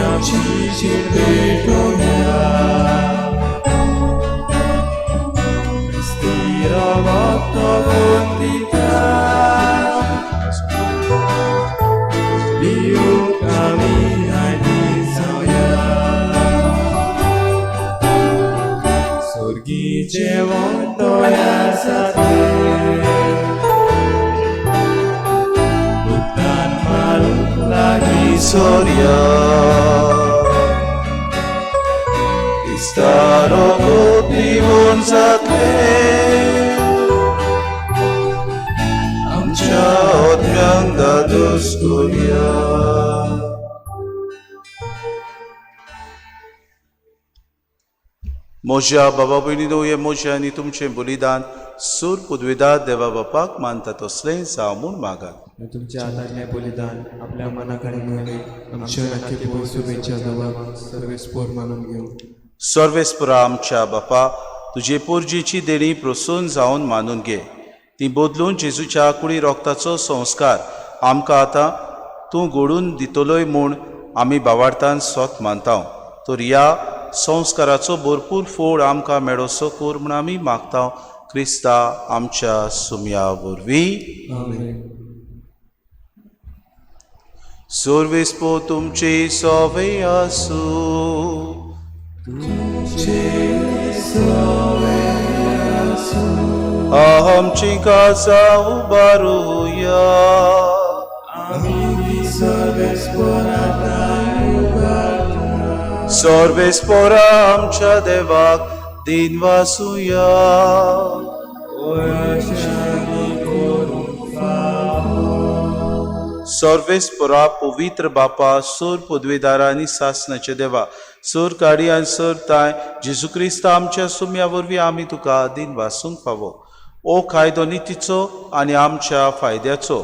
आमची जीण पेटोवया. क्रिस्ती रगत व्हांवन दिता. दिवूंक आमी आनी जावया. स्वर्गी जेवण तयार जातलें. उदकान मारूंक लागीं सोर्या. क्रिस्ता रगत दिवून जातलें. आमच्या आत्म्यांक दादोस करुया. म्हज्या बाबा भयणीनो, हें म्हजें आनी तुमचें बलिदान सूर पुदविदाद देवा बापाक मानता तसलें जावं म्हूण मागात. तुमच्या हातांतलें बलिदान आपल्या मना कडेन आमच्या राखी शुभेच्छा देवाक सर्वेस्पोर मानून घेवं. सर्वेस्परा आमच्या बापा, तुजे पोरजेची देणी प्रसून जावन मानून घे. ती बदलून जेजूच्या कुडी रोगताचो संस्कार आमकां आतां तूं घडून दितलोय म्हूण आमी भावार्थान सोत मानता. तर ह्या संस्काराचो भरपूर फोड आमकां मेळोसो कर म्हूण आमी मागता क्रिस्ता आमच्या सुमया वरवीं. आमेन. सर्वेस्पो तुमचे सवे आसूं. आमची कासा उबारुया. सर्वेस्पोरा आमच्या देवाक दिन वासुया. सर्वेस्पोरा पवित्र बापा, सोर पदवीदारा आनी सासनाचे देवा, सोर काडी आनी सर ताय जेजू क्रिस्ता आमच्या सुमया वरवीं आमी तुका दिन वासूंक फावो. ओ कायदो नितीचो आनी आमच्या फायद्याचो.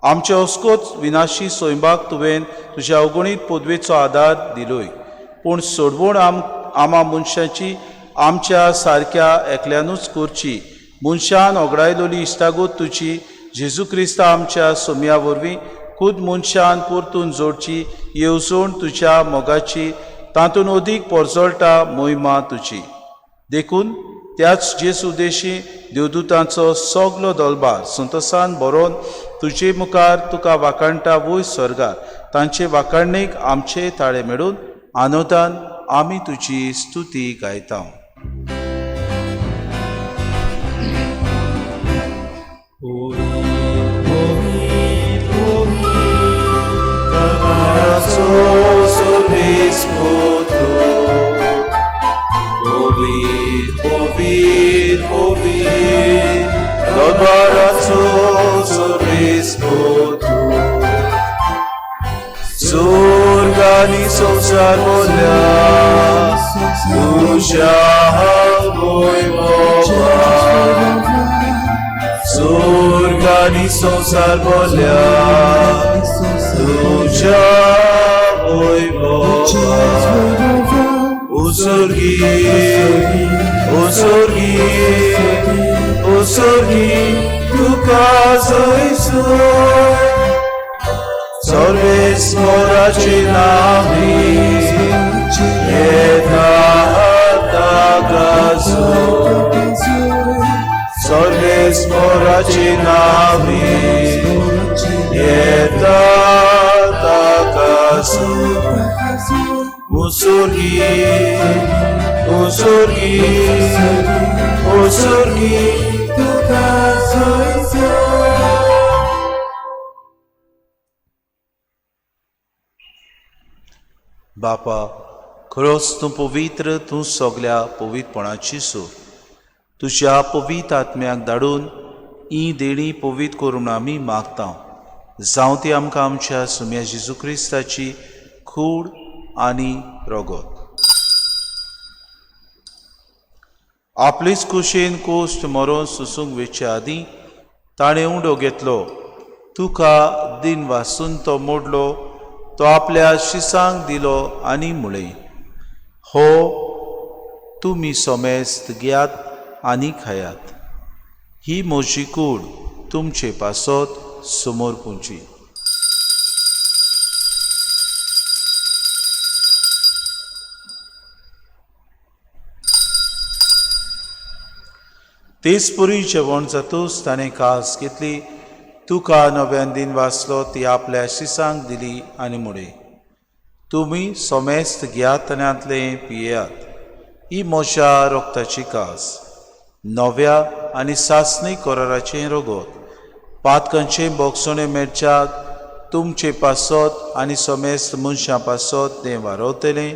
आमच्या हुस्कोच विनाशी सोयंबाक तुवें तुज्या अवगणीत पदवेचो आदार दिलोय. पूण सोडवण आमा मनशाची आमच्या सारक्या एकल्यानूच करची. मनशान ओगडायलोली इश्टागत तुजी जेजू क्रिस्ता आमच्या सुमया वरवीं खुद मनशान परतून जोडची. येवजण तुज्या मोगाची, तातूंत अदीक पोरजोळटा मोहिमा तुजी. देखून त्याच जेसू देशी देवदूतांचो सगलो दलबार संतोसान बरोवन तुजे मुखार तुका वाकाणटा वय स्वर्गार तांचे वाकाणणेक आमचे ताळे मेळून आनोदान आमी तुजी स्तुती गायता. Surgani संसार बोल्या तुझ्या वैभवा Surgani संसार बोल्या तुझ्या वैभवा Usurgi तुका जैसो Sorves moraci nami Yeta tagazu Sorves moraci nami Yeta tagazu Usurgi tukazoizo बापा खरोच तूं पवित्र तूं सगल्या पवित्रपणाची सूर तुज्या पवित्र आत्म्याक धाडून ही देणी पवित्र करून आमी मागता जावं ती आमकां आमच्या सुम्या जेजू क्रिस्ताची खूड आनी रगत आपलीच कुशीन कोश्ट मरोन सुसूंक वेच्या आदीं ताणें उंडो घेतलो तुका दिन वासून तो मोडलो तो आपल्या शिसांक दिलो आनी मुळे हो तुमी सोमेस्त घेयात आनी खायात ही म्हजी कूड तुमचे पासत समोर पुंजी. तेच पुरी जेवण जातूच ताणें कास घेतली तुका नव्यान दिन वाचलो ती आपल्या शिसांक दिली आनी मुळे तुमी सोमेस्त घेयात आनी पियेयात ही म्हज्या रोगताची कास नव्या आनी सासणीक कराराचें रगत पातकांचे बोगसोणे मेळच्याक तुमचे पासत आनी सोमेस्त मनशां पासत तें वारवतलें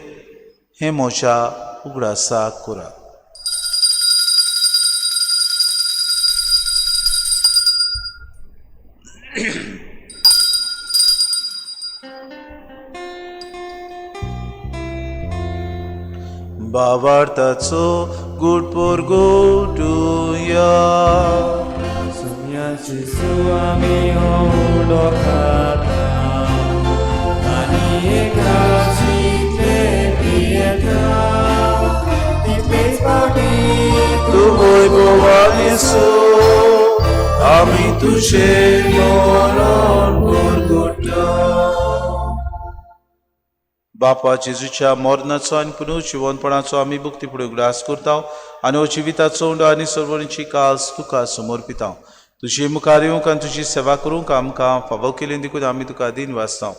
हें म्हज्या उगडासाक करात. भावार्थाचो गुटपोर गोटुया जेजू आमी उडो खाता आनी एक राशीतले पियेता ती पेज पावटी तू वैभवान येसू आमी तुझे मरण गुरगुटा. बापा जेजूच्या मरणाचो आनी पुनः जिवनपणाचो आमी भक्ती फुडें उगडास करता आनी हो जिविताचो उंडो आनी सर्वणीची कास तुका समर्पिता. तुजी मुखार येवंक आनी तुजी सेवा करूंक आमकां फावो केलें देखून आमी तुका दिन वाचता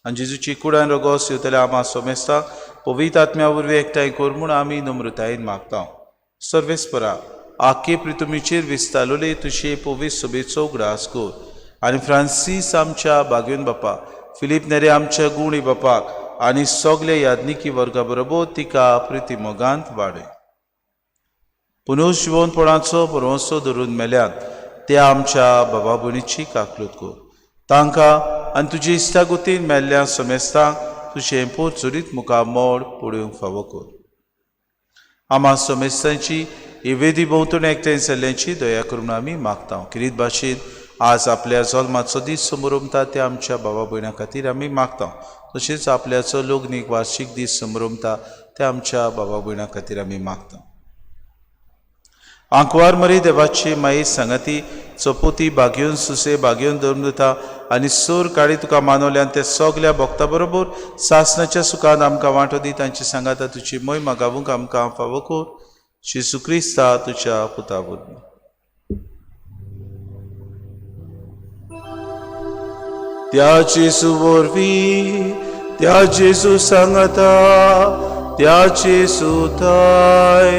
आनी जेजूची कुडान रगोस येतले आमा सोमेस्ता पवित्र आत्म्या वरवीं एकठांय कर म्हूण आमी नम्रतायेन मागता. सर्वेस्परा आख्खे पृथ्वीचेर विस्तारलोले तुजे पवित्र सभेचो उगडास कर आनी फ्रांसीस आमच्या बागेवन बापा फिलीप नेरे आमच्या गुणी बापाक आनी सगळे याज्ञिकी वर्गा बरोबर तिका प्रिती मोगांत वाडय. पुनः जिवनपणाचो भरवंसो धरून मेल्यात त्या आमच्या बाबा भयणीची काकलूत कर तांकां आनी तुजे इश्टागुतीन मेल्ल्या समेस्तांक तुजें पोरचुरीत मुखार मोड पडूंक फावो कर. आमा समेस्तांची ही वेदी भोंवतण एकठांय जाल्ल्याची दया करून आमी मागता. किरीत भाशेन आज आपल्या जल्माचो दीस समोर उमता त्या आमच्या बाबा भयणां खातीर आमी मागता. तशेंच आपल्याचो लग्नीक वार्षिक दीस समोर उमता त्या आमच्या बाबा भयणां खातीर आमी मागता. आंकवार मरी देवाची माई सांगाती चपोती बागेवन सुसे बागेवन धर्मदता आनी सोर काडी तुका मानवल्यान ते सगल्या भक्तां बरोबर सासणाच्या सुखांत आमकां वांटो दी तांची सांगाता तुजी मोय मागावूंक आमकां फावो कर. जेजू क्रिस्ता तुझ्या पुता वरवीं त्या जेजू वरवीं त्या जेजू सांगता त्या जेजू थंय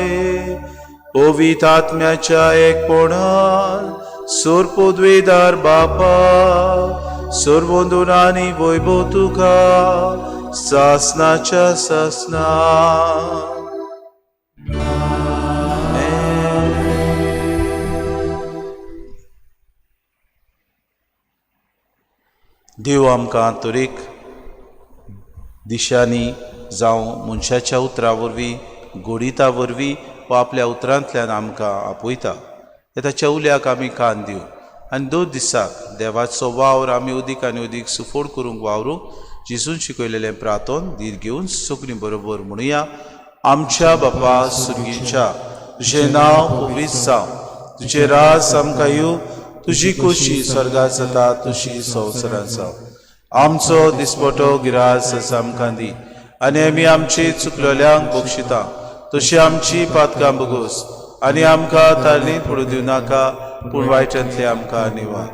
पवित्र आत्म्याच्या एकपणान सोरपोद्वेदार बापा सोरवंदून आनी वैभव तुका सासनाच्या सासना देव आमकां तरेक दिशांनी जावं मनशाच्या उतरा वरवीं गोडिता वरवीं वा आपल्या उतरांतल्यान आमकां आपयता ताच्या उल्याक आमी कान दिवं आनी 2 दिसाक देवाचो वावर आमी उदीक आनी उदीक सुफोड करूंक वावरूंक जेजून शिकयलेलें प्रार्थन धीर घेवन सगळीं बरोबर म्हणुया आमच्या बापा सुर्गीच्या तुजें नांव पवित्र जावं तुजें राज आमकां येवं तुजी खोशी स्वर्गांत जाता तुजी संवसारांत जावं आमचो दिसपटो गिरास आमकां दी आनी आमी आमची चुकलेल्यांक बक्षिता तशी आमची पातकां बगोस आनी आमकां तारणींत पडूं दिवं नाका पूण वायटांतली आमकां निवा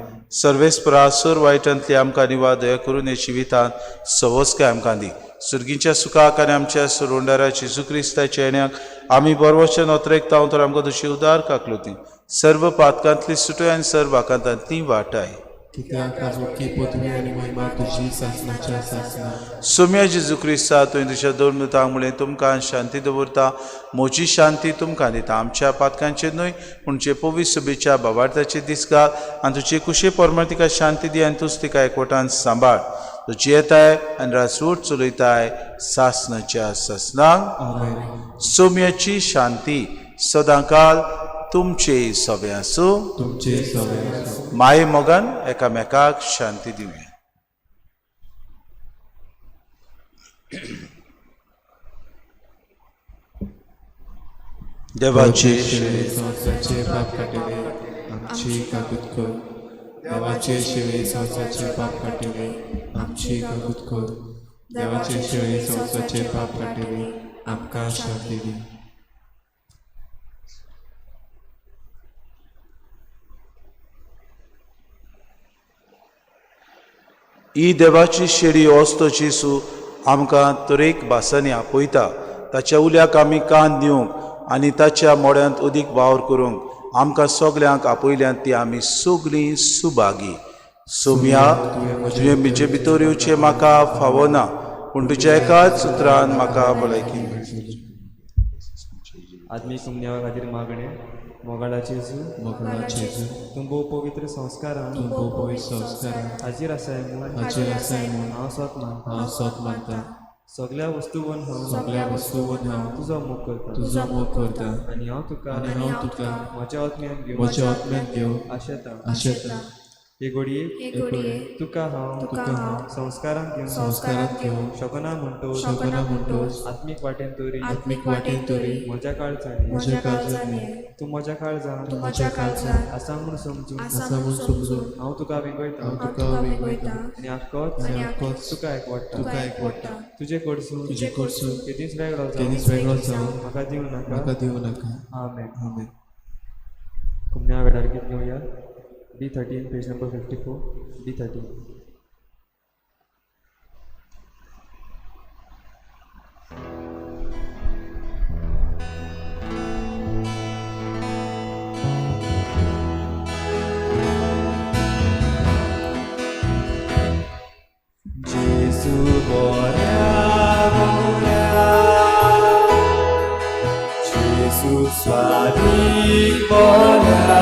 सर्वेस्परासूर वायटांतली आमकां निवा दया करून हे जिवितांत सवस्काय आमकां दी सुर्गीच्या सुखाक आनी आमच्या सुरोंडारा जेजू क्रिस्ताच्या येण्याक आमी बरवचन ओतरेकता तर आमकां तशी उदार काकलोती सर्व पातकांतली सुटय आनी सर्व आकांतांतली वाटाय सोम्या जेजू क्रिस्ता तुवें तुज्या दोन मुतांक म्हळें तुमकां शांती दवरता म्हजी शांती तुमकां दिता आमच्या पातकांचेर न्हय पूण जे पवित्र सभेच्या भावार्थाचे दीस घाल आनी तुजे कुशे परमळ तिका शांती दी आनी तूंच तिका एकवटान सांबाळ तुजी येताय आनी राजवट चलयताय सासनाच्या सासनांक सोम्याची शांती सदांकाल तुमचे सवे आसूं माये मोगान एकामेकाक शांती दिवया देवाचे संवसाराचे पाप काटिले आमची काकूत कर देवाचे शिवे संवसाराचे पाप काटिले आमची काकूत कर देवाचे शिवे संवसाराचे पाप काटिले आमकां शांती दी ही देवाची शेडी वस्त जेसू आमकां तरेक भासांनी आपयता ताच्या उल्याक आमी कान दिवंक आनी ताच्या मोड्यांत उदीक वावर करूंक आमकां सगल्यांक आपयल्यांत ती आमी सगळीं सुभागी सोम्या तुवें म्हजे भितर येवचें म्हाका फावो ना पूण तुज्या एकाच उतरान म्हाका भलायकी मेळटली आत्मीक सुमन्या खातीर मागणें मोगाळाचे जेजू तुंबो पवित्र संस्कारान हाजीर आसाय म्हूण हांव स्वत मानता सगळ्या वस्तूवन हांव तुजो मोग करता आनी हांव तुका म्हज्या आत्म्यान घेवन आशेता हे घडये तुका हांव संस्कारांत घेवन शोकना म्हणटोस आत्मीक वाटेन तोरी म्हज्या काळजांनी तूं म्हज्या काळजान आसा म्हूण समजून हांव तुका विंगयता आनी आख्खोच तुका एकवडटा तुजे कडसून केदींच वेगळो जावन म्हाका दिवं नाका आमेन कुमन्या वेळार गीत घेवया B13 पेज नंबर 54 B13 जेजू जेजू स्वादिक बोल्या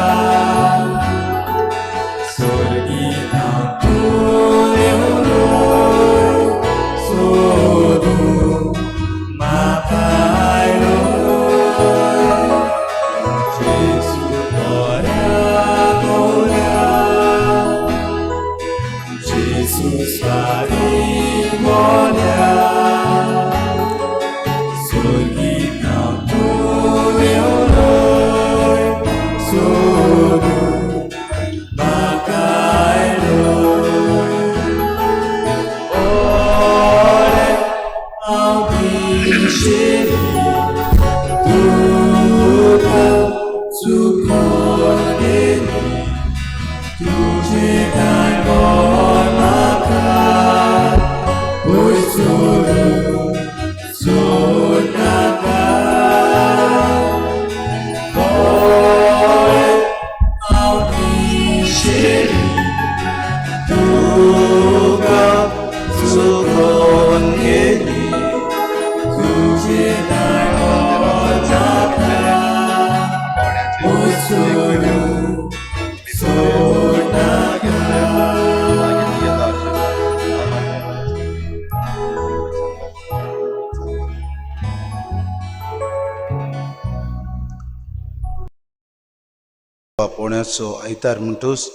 पोण्याचो आयतार म्हणटूच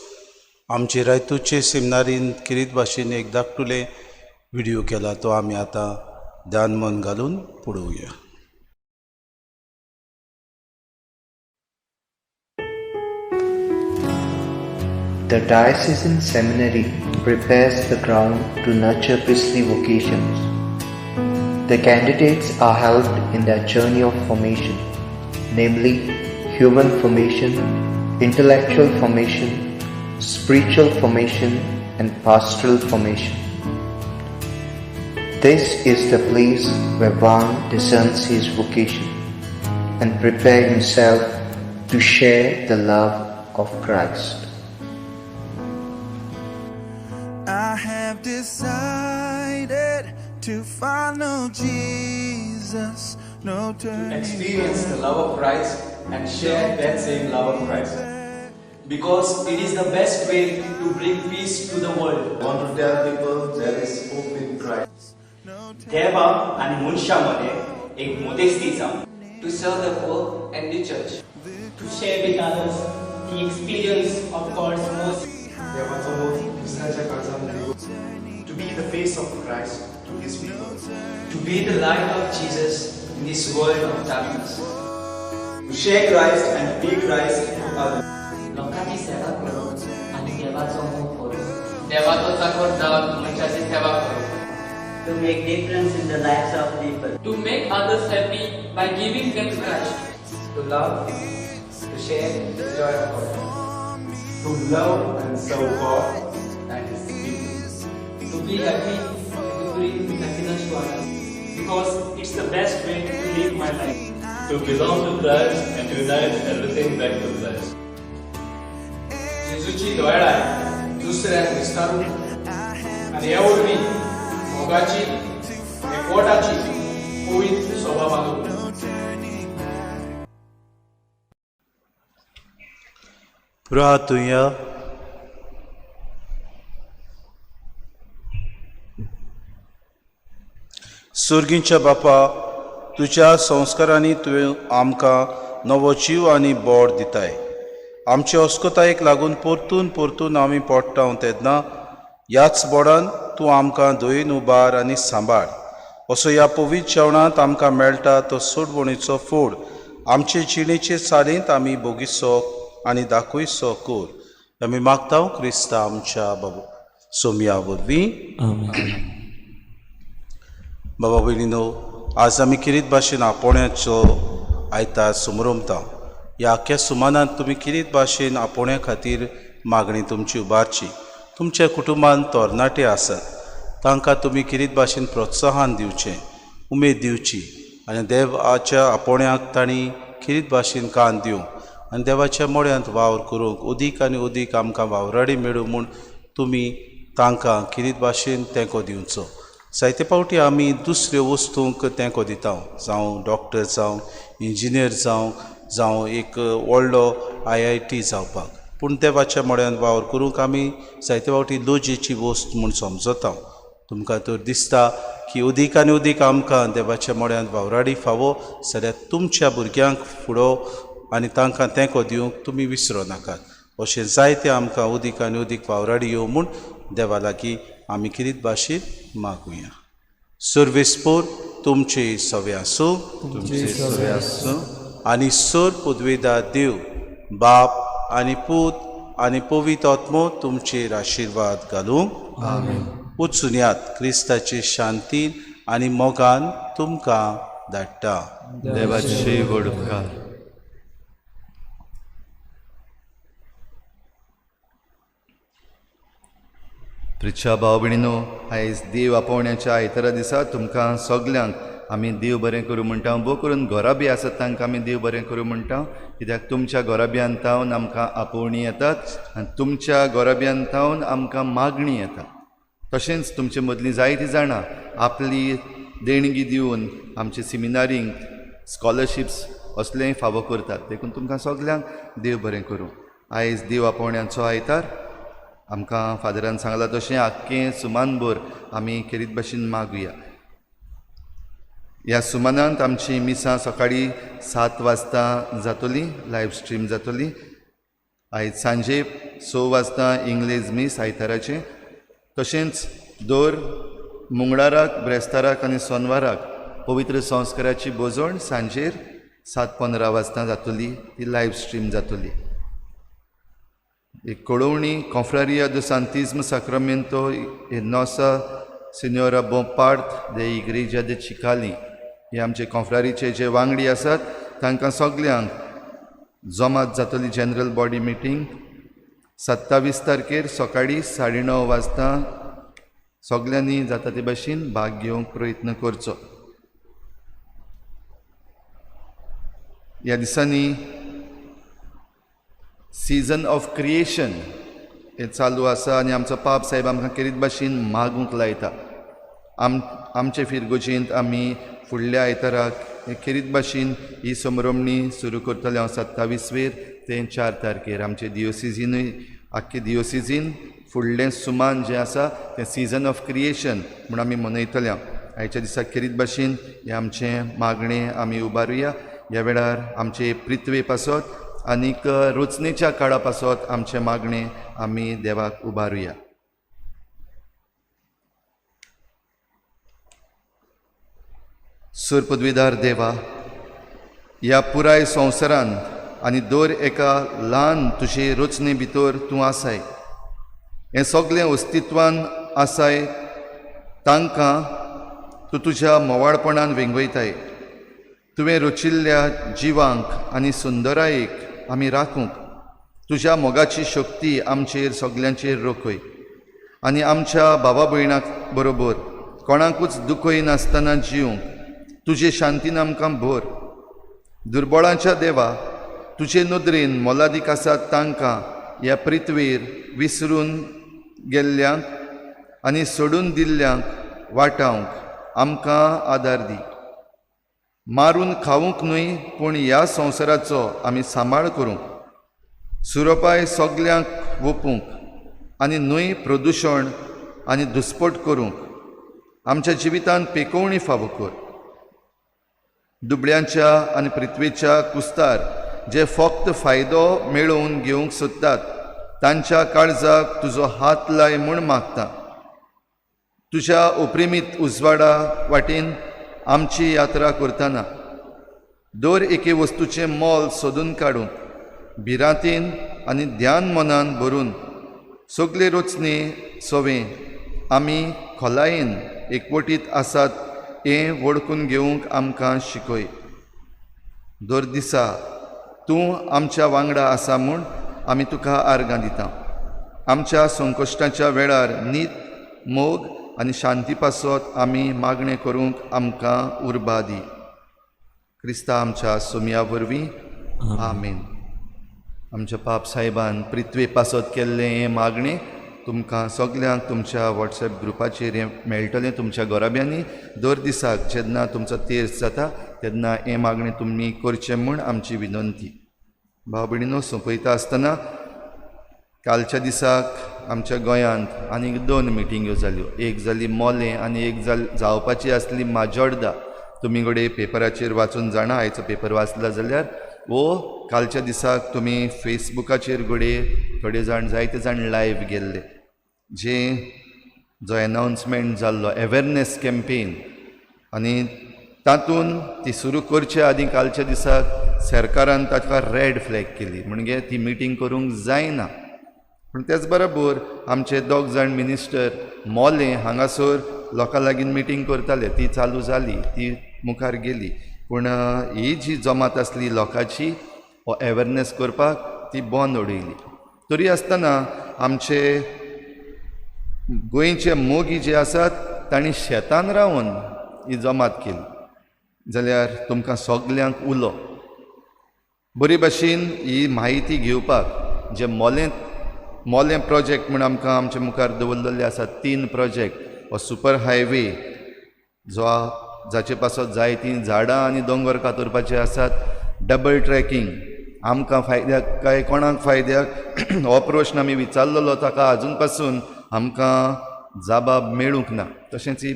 आमचे रायतूचे सेमिनारीन किरीत भाशेन एक धाकटुले व्हिडिओ केला तो आमी आतां ध्यान मन घालून पळोवया. The Diocesan Seminary prepares the ground to nurture priestly vocations. The candidates are helped in their journey of formation, namely human formation, intellectual formation, spiritual formation, and pastoral formation. This is the place where one discerns his vocation and prepare himself to share the love of Christ. I have decided to follow Jesus, no turning. Experience the love of Christ and share that same love of Christ. Because it is the best way to bring peace to the world. I want to tell people there is hope in Christ. देवा आणि मनशामध्ये एक मोदेस्ती जावं. To serve the poor and the church. To share with others the experience of God's mercy. To be the face of Christ to His people. To be the light of Jesus in this world of darkness. To share Christ and be Christ to others. लोकांची सेवा करून आणि देवाचो मोग करून देवाचो चाकर जावन मनशाची सेवा करून. To make difference in the lives of people. To make others happy by giving them Christ. To love, to share the joy of God. To love and serve God and His people. To be happy and to bring happiness to others. Because it's the best way to live my life. To belong to Christ and unite everything back to Christ. जेजूची दोळाय दुसऱ्याक विस्तारूंक आनी हे वरवीं मोगाची एकवटाची पवित्र सभा बांदूंक. प्रार्थुया. सुर्गींच्या बापा, तुज्या संस्कारांनी तुवें आमकां नवो जीव आनी बोड दिताय. आमचे अस्कोतायेक लागून परतून परतून आमी पडटाव तेन्ना ह्याच बोडान तूं आमकां धोयन उबार आनी सांबाळ. असो ह्या पवित्र जेवणांत आमकां मेळटा तो सोडवणेचो फोड आमचे जिणेचे चालींत आमी भोगिसो आनी दाखोयसो कोर. आमी मागतांव क्रिस्ता आमच्या सोमया वरवीं. बाबा भयणीनो, आज आमी किरीत भाशेन आपोण्याचो आयतार समोरमता. ह्या आख्या सुमानांत तुमी किरीत भाशेन आपोण्या खातीर मागणी तुमची उबारची. तुमच्या कुटुंबान तरणाटे आसात, तांकां तुमी किरीत भाशेन प्रोत्साहन दिवचें, उमेद दिवची आनी देवाच्या आपोण्याक तांणी किरीत भाशेन कान दिवंक आनी देवाच्या मोड्यांत वावर करूंक अदीक आनी अदीक आमकां वावराडी मेळूं म्हूण तुमी तांकां किरीत भाशेन तेंको दिवचो. जायते फावटी आमी दुसऱ्यो वस्तूंक तेंको दिता, जावं डॉक्टर जावं इंजिनियर जावं एक व्हडलो IIT जावपाक, पूण देवाच्या मोड्यान वावर करूंक आमी जायते फावटी लोजयेची वस्त म्हूण समजता. तुमकां तर दिसता की अदीक आनी अदीक आमकां देवाच्या मोड्यान वावराडी फावो जाल्यार तुमच्या भुरग्यांक फुडो आनी तांकां तेंको दिवंक तुमी विसरो नाकात. अशें जायते आमकां अदीक आनी अदीक वावराडी येवं म्हूण देवा लागीं आमी किरीत भाशेन मागुया. सर्वेस्पोर तुमचे सवे आसूं, तुमचे सवे आसूं आनी सर पदवेदार देव बाप आनी पूत आनी पवित्र आत्मो तुमचेर आशिर्वाद घालूं. वचून यात. क्रिस्ताचे शांतीन आनी मोगान तुमकां धाडटा. देवाचे व्हड उपकार. प्रिच्या भाव भयणीनो, आयज देव आपोवण्याच्या आयतारा दिसा तुमकां सगल्यांक आमी देव बरें करूं म्हणटा. भोव करून घरा बी आसात तांकां आमी देव बरें करूं म्हणटा, कित्याक तुमच्या घोराब्यांतावन आमकां आपोवणी येतात आनी तुमच्या घोराब्यांतावन आमकां मागणी येता. तशेंच तुमचे मदलीं जायतीं जाणां आपली देणगी दिवन आमचे सेमिनारींक स्कॉलरशिप्स असलेंय फावो करतात. देखून तुमकां सगल्यांक देव बरें करूं. आयज देव आपोवण्याचो आयतार. आमकां फादरान सांगलां तशें आख्खें सुमानभर आमी खेरीत भाशेन मागुया. ह्या सुमानांत आमची मिसां सकाळीं 7 वाजता जातलीं, लायव्ह स्ट्रीम जातली. आयज सांजे 6 वाजता इंग्लीज मीस आयताराचें. तशेंच दर मंगळाराक, ब्रेस्ताराक आनी सोनवाराक पवित्र संस्काराची बोजवण सांजेर 7:15 वाजता जातली. ती लायव्ह स्ट्रीम जातली. एक कळोवणी कॉन्फ्रारिया do Santíssimo Sacramento e Nossa Senhora Bom Parto da Igreja de Chicali. हे आमचे कॉन्फ्रारीचे जे वांगडी आसात तांकां सगल्यांक जमात जातली जनरल बॉडी मिटींग 27 तारखेर सकाळीं 9:30 वाजता. सगल्यांनी जाता ते भाशेन भाग घेवंक प्रयत्न करचो. ह्या दिसांनी सीजन ऑफ क्रिएशन हे चालू आसा आनी आमचो पाप साहेब आमकां खेरीत भाशेन मागूंक लायता. आमचे फिरगोजींत आमी फुडल्या आयताराक खेरीत भाशेन ही समरमणी सुरू करतले. हांव 27 ते 4 तारखेर आमचे दियोसिजीनूय आख्खे दियोसिजीन फुडलें सुमान जें आसा तें सीजन ऑफ क्रिएशन म्हूण आमी मनयतले. आयच्या दिसा खेरीत भाशेन हें आमचें मागणें आमी उबारुया. ह्या वेळार आमचे पृथ्वे पासत आनीक रोचणेच्या काळा पासत आमचें मागणें आमी देवाक उबारुया. सुरपदवीदार देवा, ह्या पुराय संवसारांत आनी दर एका ल्हान तुजे रोचणे भितर तूं आसाय. हें सगळें अस्तित्वान आसाय तांकां तूं तुज्या मोवाळपणान वेंगयताय. तुवें रचिल्ल्या जिवांक आनी सुंदरायेक आमी राखूंक तुज्या मोगाची शक्ती आमचेर सगल्यांचेर रोखय आनी आमच्या भावा भयणाक बरोबर कोणाकूच दुखय नासतना जिवंक तुजे शांतीन आमकां भर. दुर्बळांच्या देवा, तुजे नदरेन मोलादीक आसात तांकां ह्या पृथ्वीर विसरून गेल्ल्यांक आनी सोडून दिल्ल्यांक वाटावंक आमकां आदार दी. मारून खावूंक न्हय पूण ह्या संवसाराचो आमी सांबाळ करूंक, सुरोपाय सगल्यांक ओपूंक आनी न्हय प्रदुशण आनी दुस्पट करूंक आमच्या जिवितांत पेकोवणी फावो कर. दुबळ्यांच्या आनी पृथ्वीच्या कुस्तार जे फक्त फायदो मेळोवन घेवंक सोदतात तांच्या काळजाक तुजो हात लाय म्हूण मागता. तुज्या ओप्रेमीत उजवाडा वाटेन आमची यात्रा करतना दर एके वस्तूचें मोल सोदून काडूंक भिरांतेन आनी ध्यान मनान भरून सगळे रोचणे सोवें आमी खोलायेन एकवटीत आसात हें वळखून घेवंक आमकां शिकय. दर दिसा तूं आमच्या वांगडा आसा म्हूण आमी तुका आर्गां दिता. आमच्या संकश्टाच्या वेळार न्हीद, मोग आनी शांती पासत आमी मागणें करूंक आमकां उर्बा दी. क्रिस्ता आमच्या सोमया वरवीं आमेन. आमच्या पाप साहेबान पृथ्वे पासत केल्लें हें मागणें तुमकां सगल्यांक तुमच्या वॉट्सॅप ग्रुपाचेर हें मेळटलें. तुमच्या घोराब्यांनी दर दिसाक जेन्ना तुमचो तेर्स जाता तेन्ना हें मागणें तुमी करचें म्हूण आमची विनंती. भाव भयणीनो, सोंपयता आसतना कालच्या दिसाक आमच्या गोंयांत आनीक 2 मिटिंग्यो जाल्यो. एक जाली मोलें आनी एक जावपाची आसली माजोर्डा. तुमी घडये पेपराचेर वाचून जाणा. आयचो पेपर वाचला जाल्यार वो कालच्या दिसाक तुमी फेसबुकाचेर घडये थोडे जाण जायते जाण लायव्ह गेल्ले. जो एनावन्समेंट जाल्लो अवेरनेस कॅम्पेन आनी तातूंत ती सुरू करचे आदीं कालच्या दिसाक सरकारान ताका रेड फ्लॅग केली. म्हणजे ती मिटींग करूंक जायना. पूण तेच बरोबर आमचे 2 जाण मिनिस्टर मोलें हांगासर लोकां लागीं मिटींग करताले. ती चालू जाली, ती मुखार गेली. पूण ही जी जमात आसली लोकांची हो अवेरनेस करपाक ती बंद उडयली. तरी आसतना आमचे गोंयचे मोगी जे आसात तांणी शेतान रावन ही जमात केली जाल्यार तुमकां सगल्यांक उलो बरे भाशेन ही म्हायती घेवपाक जे मोलें प्रोजेक्ट म्हण आमकां आमचे मुखार दवरलेले आसात 3 प्रोजेक्ट हो सुपर हायवे जाचे पासत जायतीं झाडां आनी दोंगर कातरपाचे आसात डबल ट्रॅकिंग आमकां फायद्याक काय कोणाक फायद्याक हो प्रश्न आमी विचारलेलो ताका आजून पासून आमकां जाबाब मेळूंक ना तशेंच ही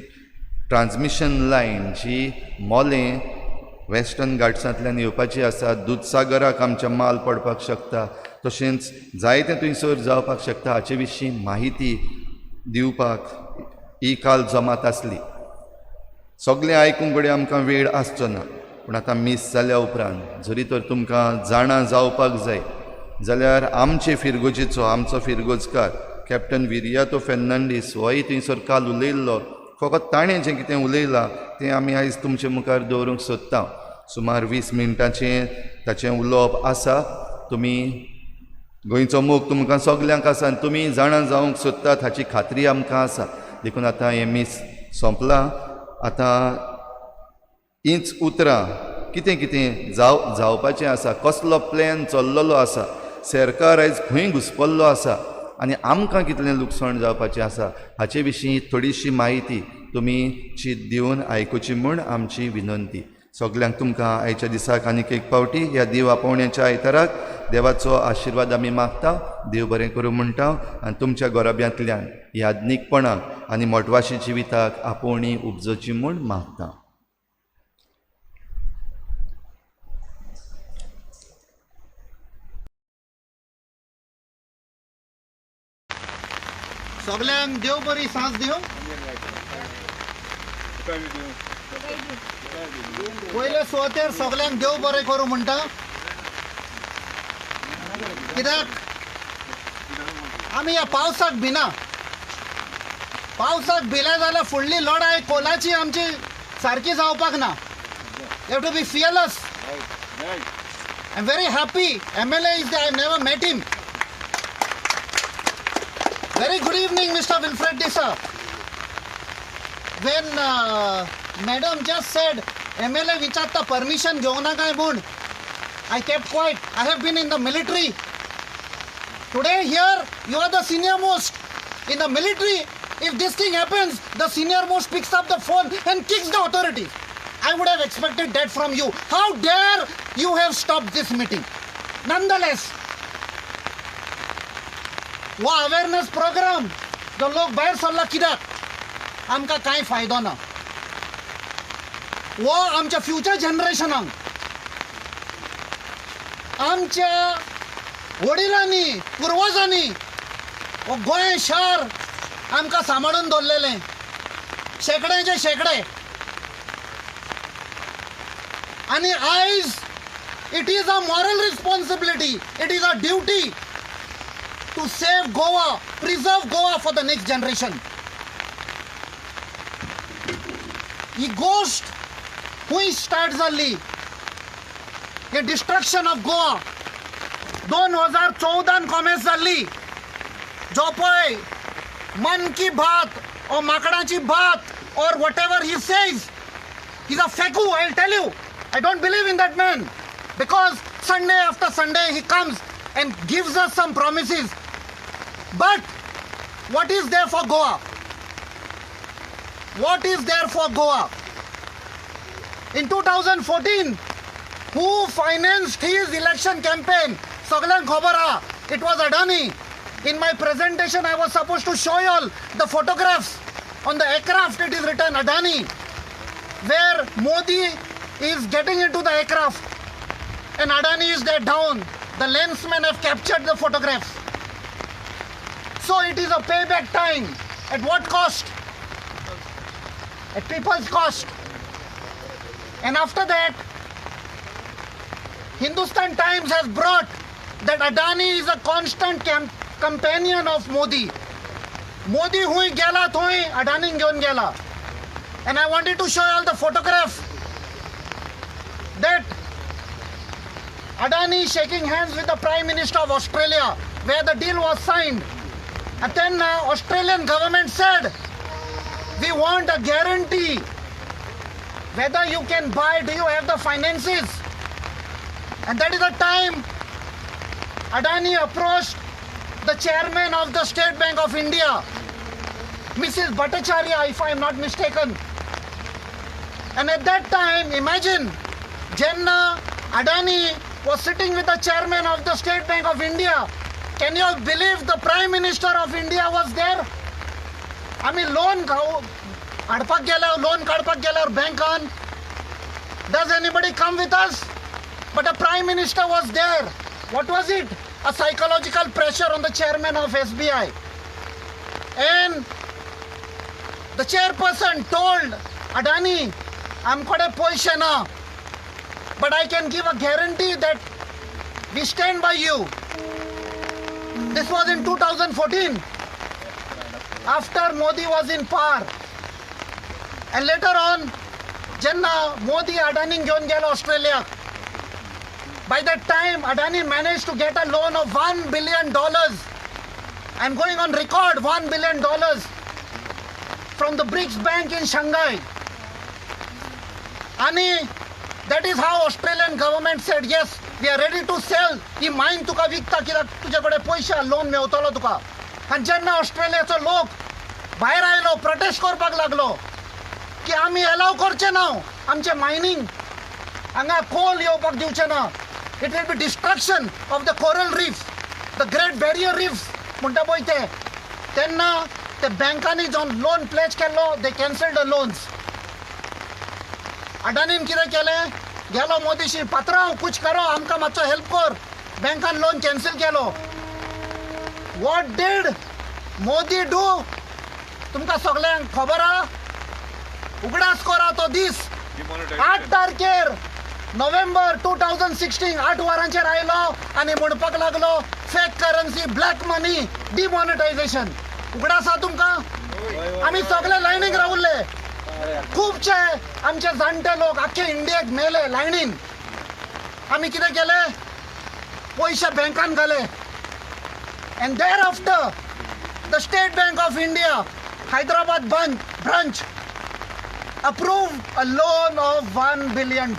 ट्रान्समिशन लायन जी मोलें वेस्टर्न घाट्सांतल्यान येवपाची आसा दूदसागराक आमचे माल पडपाक शकता तशेंच जायते थंयसर जावपाक शकता हाचे विशीं म्हायती दिवपाक ही काल जमात आसली सगळें आयकूंक घडये आमकां वेळ आसचो ना पूण आतां मीस जाल्या उपरांत जरी तर तुमकां जाणा जावपाक जाय जाल्यार आमचे फिरगोजेचो आमचो फिरगोजकार कॅप्टन विरियातो फेर्नांडीस होय थंयसर काल उलयल्लो फकत ताणें जें कितें उलयलां तें आमी आयज तुमचे मुखार दवरूंक सोदता सुमार 20 मिनटांचें ताचें उलोवप आसा तुमी गोंयचो मोग तुमकां सगल्यांक आसा आनी तुमी जाणा जावंक सोदतात हाची खात्री आमकां आसा देखून आतां हें मीस सोंपलां आतां हींच उतरां कितें कितें जावपाचें आसा कसलो प्लॅन चल्लेलो आसा सरकार आयज खंय घुस्पल्लो आसा आनी आमकां कितलें लुकसाण जावपाचें आसा हाचे विशीं थोडीशी म्हायती तुमी चीत दिवन आयकुची म्हूण आमची विनंती सगल्यांक तुमकां आयच्या दिसाक आनीक एक पावटी ह्या देव आपोवण्याच्या आयताराक देवाचो आशिर्वाद आमी मागता देव बरें करूं म्हणटा आनी तुमच्या गोरब्यांतल्यान यादनीकपणाक आनी मोटवाशी जिविताक आपोवणी उपजोची म्हूण मागता सगल्यांक देव बरी सांज दिवं पयले सुवातेर सगल्यांक देव बरें करूं म्हणटा कित्याक आमी ह्या पावसाक भिना पावसाक भिले जाल्यार फुडली लढाय कोलाची आमची सारकी जावपाक ना you have to be fearless I am very happy MLA is I never met him Very good evening, Mr. Wilfred Disa. When Madam just said MLA विचारता permission घेऊ नका म्हूण I kept quiet. I have been in the military. Today here you are the senior most. In the military, if this thing happens, the senior most picks up the phone and kicks the authority. I would have expected that from you. How dare you have stopped this meeting? Nonetheless, वो awareness programme जो लोक भायर सरला कित्याक आमकां कांय फायदो ना वो आमच्या फ्युचर जनरेशनाक आमच्या वडिलांनी पुर्वजांनी वो गोंय शहर आमकां सांबाळून दवरलेलें शेकड्याचे शेकडे आनी आयज it is a moral responsibility it is a duty to save Goa, preserve Goa for the next generation. He ghost who start झाली हे डिस्ट्रक्शन ऑफ गोवा 2014 कॉमेस झाली जो पळय मन की बात और माकडाची बात or whatever he says he's a feku. I'll tell you, I don't believe in that man because Sunday after Sunday he comes and gives us some promises. But what is there for Goa? What is there for Goa? In 2014, who financed his election campaign? Saglan khobara. It was Adani. In my presentation, I was supposed to show you all the photographs. On the aircraft, it is written Adani, where Modi is getting into the aircraft, and Adani is there down. The lensmen have captured the photographs. So it is a payback time. At what cost? At people's cost. And after that, Hindustan Times has brought that Adani is a constant companion of Modi. Modi hui gela thoi Adani gyeon gela. And I wanted to show you all the photograph that Adani shaking hands with the Prime Minister of Australia, where the deal was signed. And then Australian government said, we want a guarantee. Whether you can buy, do you have the finances? And that is the time Adani approached the chairman of the State Bank of India, Mrs. Bhattacharya, if I am not mistaken. And at that time, imagine, Janna Adani was sitting with the chairman of the State Bank of India. Can you believe the Prime Minister of India was there? आम्ही loan हाडपाक गेल्यावर loan काडपाक गेल्यावर बँकान, does anybody come with us? But a Prime Minister was there. What was it? A psychological pressure on the chairman of SBI. And the chairperson told Adani, आमकडे पैसे ना, but I can give a guarantee that we stand by you. This was in 2014, after Modi was in power. And later on, Janna Modi Adani घेऊन गेला Australia. By that time, Adani managed to get a loan of $1 billion. I'm going on record, $1 billion from the BRICS Bank in Shanghai. And that is how Australian government said, yes, we are ready to sell. ही माइन तुका विकता कित्याक तुझ्याकडे पैसे loan मेवतलो तुका. आणि जेन्ना ऑस्ट्रेलियाचो लोक भायर आयलो, प्रोटेस्ट करपाक लागलो की आमी अलाव करचे ना आमचे मायनिंग हांगा कोल येवपाक दिवचे ना. It will be destruction of the coral reef, the Great Barrier Reef म्हणटा पळय ते. तेन्ना ते बँकांनी जावन लोन प्लेज केल्लो, they cancelled the loans. अडानीन कितें केलें, गेलो मोदीशी, पात्रांव कुछ करो, आमकां मातसो हेल्प कर. बँकान लोन कॅन्सल केलो. What did Modi do? तुमकां सगळ्यांक खबर आहा? उगडास करा तो दीस 8 तारखेर नोव्हेंबर 2016, 8 वरांचेर आयलो आनी म्हणपाक लागलो फेक करन्सी, ब्लॅक मनी, डिमॉनिटायझेशन. उगडास आहा तुमकां? आमी सगळे लायनीक रावल्ले. खूबशे आमचे जाणटे लोक आख्खे इंडियेक मेले लायनीन. आमी कितें केलें? पयशे बँकान घाले. And thereafter, the State Bank of India, Hyderabad branch, approved a loan of $1 billion.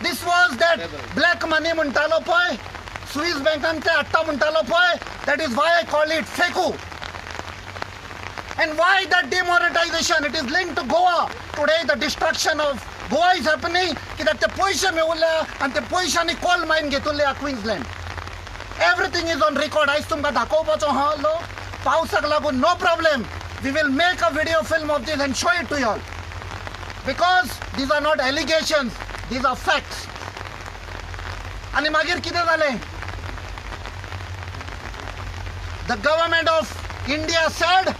This was that black money म्हणटालो पळय, Swiss bankan ते हाडटा म्हणटालो पळय, that is why I call it FECU. And why that demonetization? It is linked to Goa. Today the destruction of Goa is happening कित्याक ते पयशे मेवले आनी ते पयशांनी कोल मायन घेतले Queensland. Everything is on record. आयज तुमकां दाखोवपाचो आसलो. पावसाक लागून no problem. We will make a video film of this and show it to you all. Because these are not allegations, these are facts. आणि मागीर कितें जालें? The government of India said,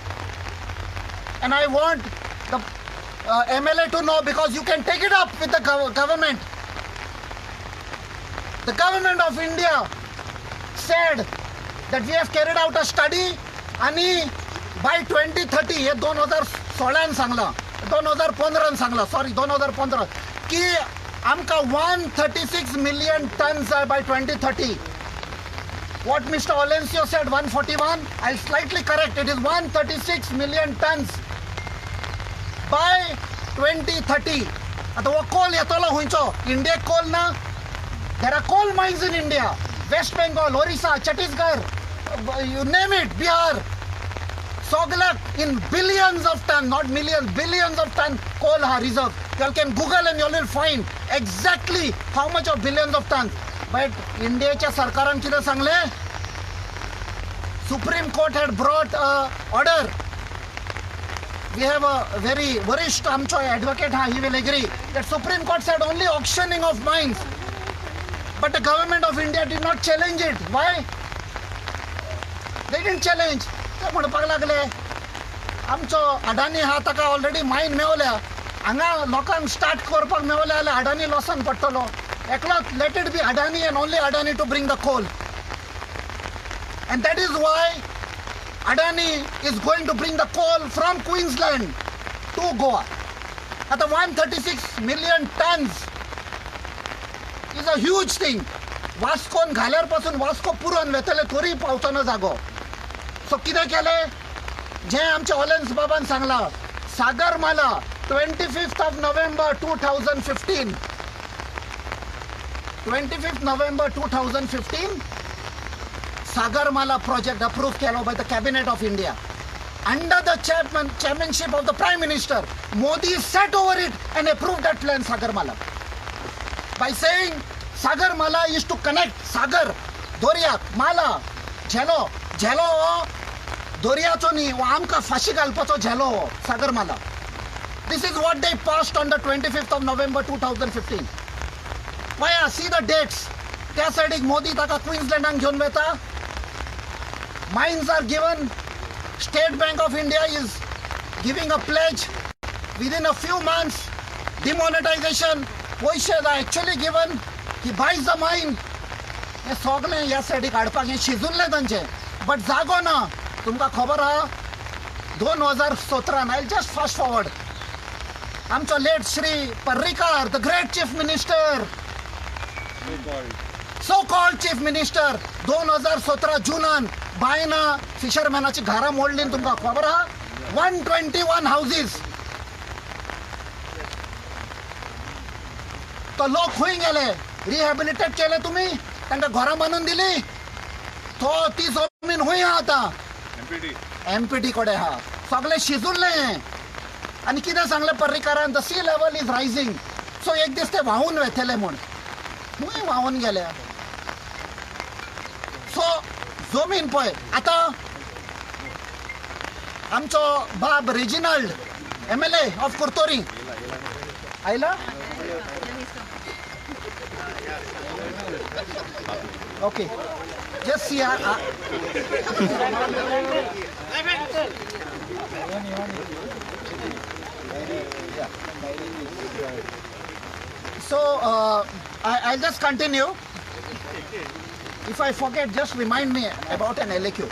and I want the MLA to know because you can take it up with the government. The government of India said that we have carried out a study आणि by 2030 हे 2016 सांगला, 2015 सांगला, sorry 2015 की आमकां 136 million tons by 2030. What Mr. Olencio said 141, I'll slightly correct, it is 136 million tons by 2030. आता वो Coal येतलो हुंयचो, इंडियेक Coal ना. There are coal mines in India. West Bengal, Orissa, Chhattisgarh, you name it, Bihar. Soglak in billions of tons, not millions, billions of tons coal are reserved. You all can Google and you all will find exactly how much of billions of tons. But Indiaच्या सरकारान कितें सांगलें? Supreme Court had brought a order. We have a very varisht आमचो advocate, he will agree that Supreme Court said only auctioning of mines. But the government of India did not challenge it. Why? They didn't challenge. ते म्हणपाक लागले आमचो अडानी हा ताका already मायन मेवल्या, हांगा लोकांक start करपाक मेवल्या जाल्यार अडानी लॉसान पडटलो. एकलोच let it be Adani and only Adani to bring the coal. And that is why Adani is going to bring the coal from Queensland to Goa. At the 136 million tons is a huge thing. वास्कोन घाल्यार पासून वास्को पुरोन वेतले तोरी पावचोना जागो. So कितें केलें, जें आमच्या ऑलेन्स बाबान सांगलां, Sagarmala 25th of November 2015, 25th November 2015, Sagarmala project approved by the Cabinet of India. Under the chairmanship of the Prime Minister, Modi sat over it and approved that plan, Sagarmala. By saying Sagarmala is to connect Sagar, Doryak, Mala, Jhelo, Doryacho न्ही, आमकां फाशी घालपाचो झेलो Sagarmala. This is what they passed on the 25th of November 2015. Why? See the dates. त्या सायडीक मोदी ताका क्वीन्सलँडाक घेवन वता. Mines are given. State Bank of India is giving a pledge. Within a few months, demonetization. पैसे are actually given. He buys the mine. हे सगळें ह्या सायडीक हाडपाक हें शिजूल्लें तांचें. बट जागो ना. तुमकां खबर आहा 2017 I'll just fast forward. आमचो late Shri Parrikar, the great chief minister, so-called chief minister, 2017 जुनान बायना फिशरमॅनाची घरां मोडलीं. तुमकां खबर आहा 121 हाऊसेस. तो लोक खंय गेले, रिहॅबिलिटेट केले तुमी, तांकां घरां बांदून दिली. तो ती जमीन खंय आहा आतां, एमपीटी कडेन आहा. सगळें शिजूल्लें. आनी कितें सांगलें पर्रीकारान, the sea level is rising. So एक दीस ते व्हांवून वेतले म्हूण खंय व्हांवून गेले. सो जमीन पळय. आतां आमचो बाब रेजिनाल्ड MLA ऑफ कुर्तोरी आयला. Okay, just see. So I'll just continue. If I forget, just remind me about an LAQ.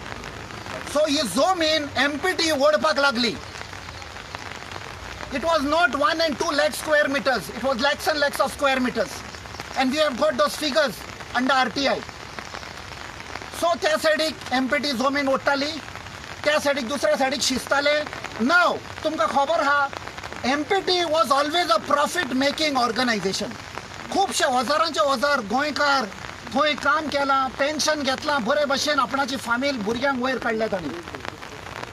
So he zoom in, MPT ओडपाक लागली. It was not 1 and 2 lakh square meters. It was lakhs and lakhs of square meters. And we have got those figures under RTI. So त्या सायडीक MPT zoom in ओडटाली, त्या सायडीक दुसऱ्या सायडीक शिजताले. Now तुमकां खबर आहा, MPT was always a profit making organization. खुबशे हजारांचे हजार गोंयकार थंय काम केलां, पेन्शन घेतलां, बरे भशेन आपणाची फामील भुरग्यांक वयर काडल्या तांणी.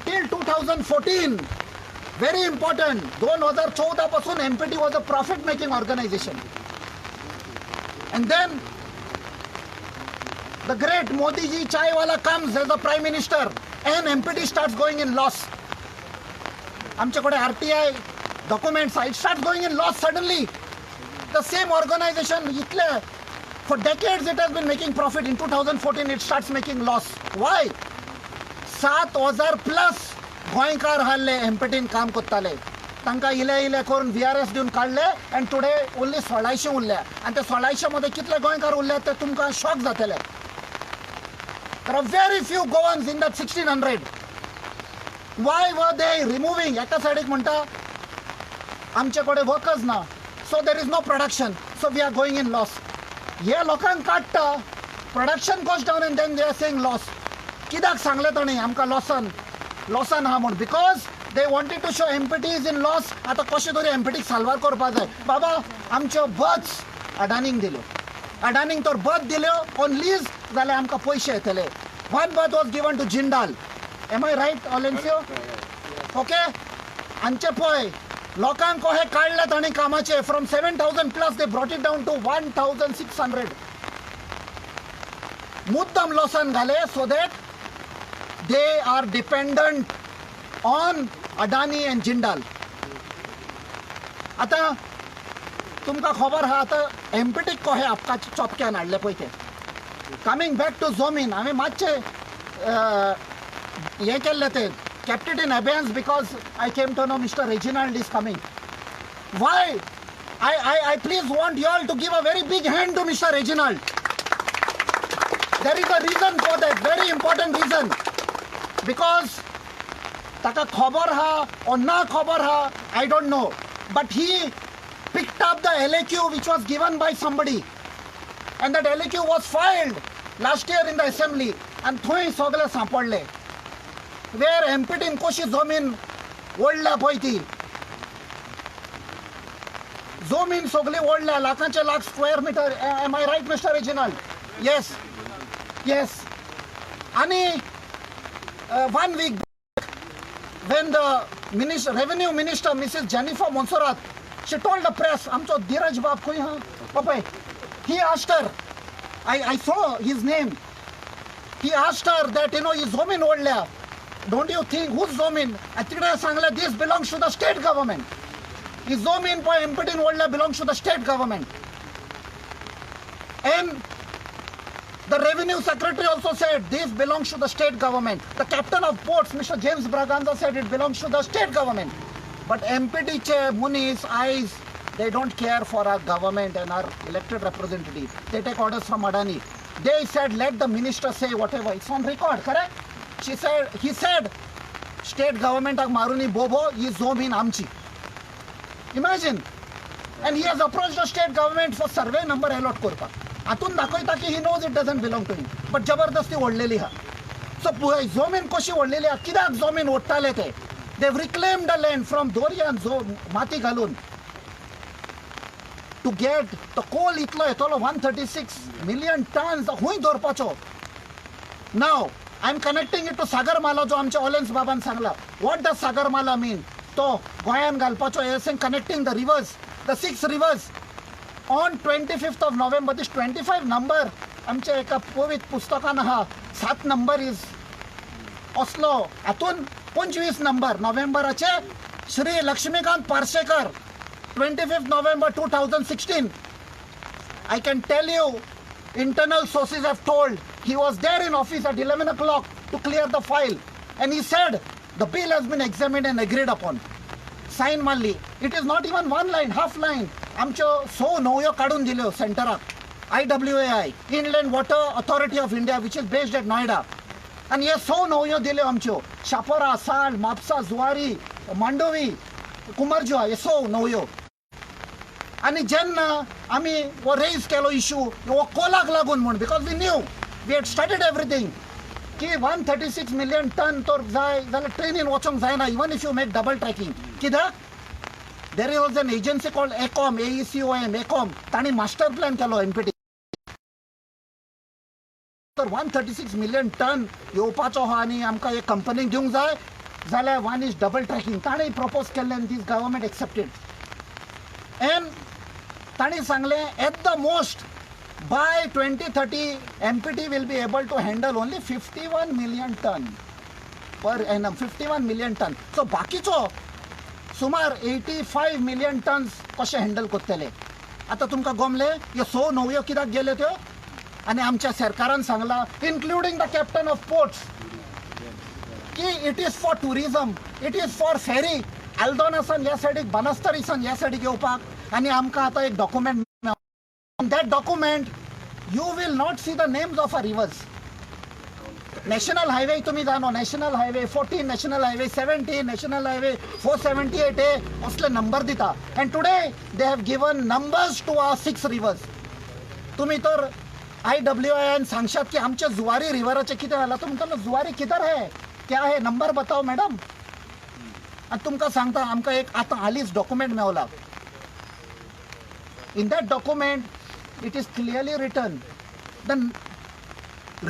टील 2014, व्हेरी इम्पॉर्टंट, 2014 पासून MPT was a profit making organization. And then the great Modi ji chaiwala comes as the prime minister and MPT starts going in loss. आमच्याकडे RTI documents, it starts going in loss suddenly. The same organization, for decades it has been making profit. In 2014 it starts making loss. Why? 7,000 plus गोंयकार हारले MPTन काम करताले. तांकां इले करून VRS दिवन काडले. And today only 1600 उरल्या. आनी ते 1600 मध्ये कितले गोंयकार उरले ते तुमकां शॉक जातले. There are very few Goans in that 1600. Why were they removing? एका सायडीक म्हणटा आमचे कडेन वर्कर्स ना, so there is no production, so we are going in loss. हे लोकांक काडटा, production goes down and then they are saying loss. कित्याक सांगले ताणी आमकां लॉसान आहा म्हूण? Because they wanted to show MPT is in loss. आतां कशें तरी MPTक साल्वार करपा जाय. बाबा आमच्यो बर्थ्स अडानीक दिल्यो. अडानीक तर बर्थ दिल्यो ऑन लीज, जाल्यार आमकां पयशे येतले. One berth was given to Jindal. Am I right, Olencio? Okay? आमचे पळय लोकांक कशे काडले ताणी कामाचे. From 7,000 plus they brought it down to 1,600. मुद्दाम लॉसान घाले so that they are dependent on Adani and Jindal. आतां तुमकां खबर आहा आतां MPTक कशे आपकाच्या चॉपक्यान हाडले पळय ते. कमिंग बॅक टू जमीन, हांवें मातशे हे केल्ले ते kept it in abeyance because I came to know Mr. Reginald is coming. Why? I please want you all to give a very big hand to Mr. Reginald. There is a reason for that, very important reason. Because taka khabar ha or na khabar ha, I don't know. But he picked up the LAQ which was given by somebody. and that LEQ was filed last year in the assembly and थंय सगळे सांपडले where MPटीन कशी जमीन ओडल्या पळय ती जमीन सगळी ओडल्या लाखांचे lakh square metre am I right mister Reginald yes आणि 1 week when the revenue minister Mrs. Jennifer Monserrat, she told the press, amcho Dheeraj Bab koi ha papai, he asked her, I saw his name, he asked her that he zomin oldल्या, don't you think whose zomin, atikde sangla this belongs to the state government, his zomin po MPटीन oldल्या belongs to the state government. And the revenue secretary also said this belongs to the state government. The captain of ports, Mr. James Braganza, said it belongs to the state government. But MPT chair Muni's eyes, they don't care for our government and our elected representatives. They take orders from Adani. They said let the minister say whatever. It's on record, correct? He said, state government of Maruni Bobo is zomin amchi. Imagine. And he has approached the state government for survey number allot korpa. आतून दाखवता की he knows it doesn't belong to him but जबरदस्ती ओडलेली हा so जमीन कशी ओडलेली हा कित्याक जमीन ओडटाले ते देव रिक्लेम द लँड फ्रॉम दोरयान माती घालून टू गेट द कोल इतलो येतलो 136 million tons खूंय दवरपाचो नाव I am connecting it to Sagarmala जो आमच्या ऑलेन्स बाबान सांगला वॉट डज सागरमाला मीन तो गोंयान घालपाचो S connecting the reverse the 6 rivers. On 25th of November, this 25 number, आमच्या एका पवित्र पुस्तकान आहा 7 number is असलो हातून 25 number नोव्हेंबराचे Shri Laxmikant Parsekar 25th November 2016. I can tell you, internal sources have told he was there in office at 11 o'clock to clear the file, and he said the bill has been examined and agreed upon. Sign मारली. It is not even one line, half line. आमच्यो 100 नवयो काढून दिल्यो सेंटराक IWAI, Inland Water Authority of India, which is based at Noida. And हे 100 नवयो दिल्यो आमच्यो शापोरा, साल, म्हापसा, जुवारी, मांडोवी, कुमारजुआ हे 100 नवयो. आणि जेन्ना आमी वो रेज केलो इशू वो कोलाक लागून म्हण because we knew we had studied everything की 136 million ton तर जाय जाल्यार ट्रेनीन वचोंक जायना even if you make double tracking कित्याक there was an agency called AECOM, AECOM, ताणी मास्टर प्लॅन केलो MPT. तर 136 million ton येवपाचो हा आनी आमकां एक कंपनीक दिवंक जाय जाल्यार वन इज डबल ट्रॅकिंग ताणें प्रपोज केल्लें आनी दीस गव्हर्मेंट एक्सेप्टेड. एंड ताणें सांगलें at the most by 2030 MPT will be able to handle only 51 million ton per annum. 51 million ton. So बाकीचो सुमार 85 million tons कशे हँडल करतले. आता तुमकां गमले ह्यो 100 नवयो कित्याक गेल्यो त्यो आनी आमच्या सरकारान सांगला including the captain of ports की it is for tourism, it is for ferry आल्दोनासान ह्या सायडीक बानस्तारीसान ह्या सायडीक येवपाक. आनी आमकां आतां एक document on that document you will not see the names of our rivers. National highway तुम्ही जाणो, National highway 14, National highway 17, National highway 478 हे असले नंबर दिता. and today they have given numbers to our 6 rivers. तुम्ही तर IWIN सांगशात की आमच्या जुवारी रिव्हराचे किती झाला. तुमकां जुवारी किधर है, क्या है, नंबर बताओ मॅडम. आणि तुमकां सांगता आमकां एक आतां हालींच document Mewla. In that document it is clearly written the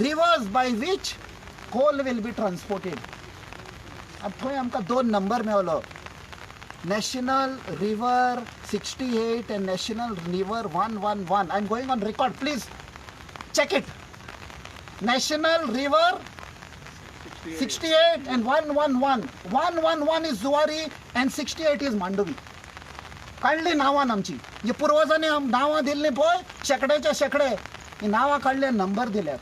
rivers by which coal will be transported. अब थंय आमकां 2 number मेवलो, National River 68 and National River 111. I'm going on record, please check it. National River 68 and 111. 111 is Zuari and 68 is Mandovi. काढली नावान आमची जी पूर्वजांनी नावां दिल्ली पळय शेकड्याचे शेकडे ही नावां काढले नंबर दिल्यात.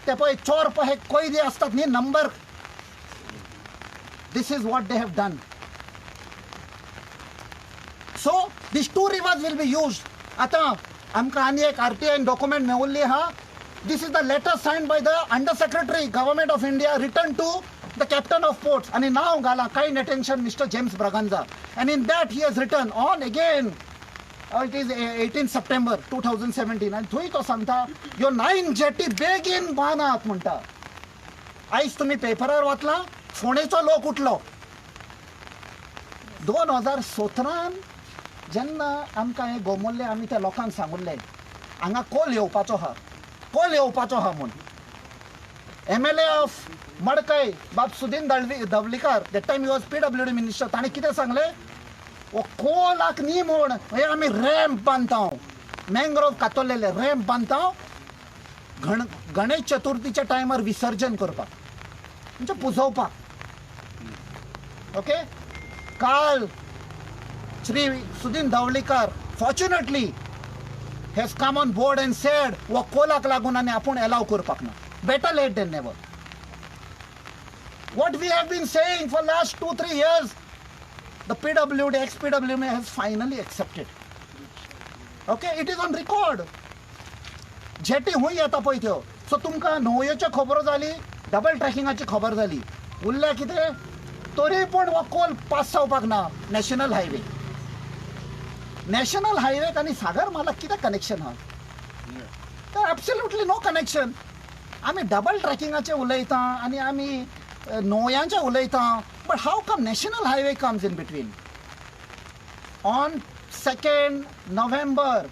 ते पळय चोर पळय कैदी असतात न्ही number. This is what they have done. So these 2 rivers will be used. आतां आमकां आनी एक RTI डॉक्युमेंट मेवल्ली आहा. This is the letter signed by the under secretary government of India return to the captain of ports, and now gala kind attention Mr. James Braganza, and in that he has written on again it is 18 September 2017 आनी थंय तो सांगता ह्यो 9 jetty बेगीन बांदात म्हणटा. आयज तुमी पेपरार वाचला फोंडेचो लोक उठलो. 2017 जेन्ना आमकां हें गोमोल्लें आमी त्या लोकांक सांगुल्लें हांगा कोल येवपाचो आहा म्हूण. MLA ऑफ मडकय बाब Sudin Dhavalikar that time he was PWD minister ताणें कितें सांगलें वो कोलाक न्ही म्हूण आमी रॅम्प बांदता मँग्रोव कातरलेले रॅम्प बांदता गणेश चतुर्थीच्या टायमार विसर्जन करपाक म्हणजे पुजोवपाक. ओके काल Shri Sudin Dhavalikar fortunately has come on board and said वो कोलाक लागून आनी आपूण एलाव करपाक ना. Better late than never. What we have been saying for last 2-3 years, the PWD, ex-PWD has finally accepted. Okay, it is on record. Jetty हुंय येता पळय त्यो सो तुमकां न्हंयोच्यो खबरो जाली डबल ट्रॅकिंगाची खबर जाली उरल्या कितें तरी पूण हो कोल पास जावपाक ना. नॅशनल हायवे आनी सागर मालाक कितें कनेक्शन आहा? तर एब्सोल्युटली नो कनेक्शन. आमी डबल ट्रॅकिंगाचे उलयता आनी आमी न्हंयांचे उलयता but how come national highway comes in between. On 2nd November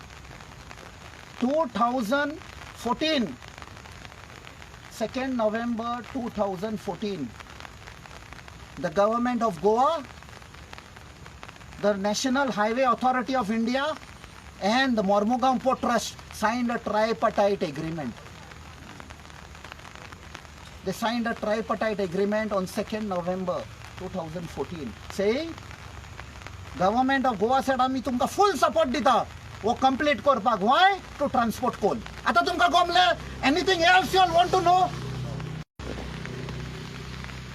2014, 2nd November 2014, the government of Goa, the National Highway Authority of India and the Mormugaon Port Trust signed a tripartite agreement. They signed a tripartite agreement on 2nd November 2014 saying government of Goa said आमी तुमकां full support दिता वो complete करपाक. Why? To transport coal. आता तुमकां गमले anything else you all want to know?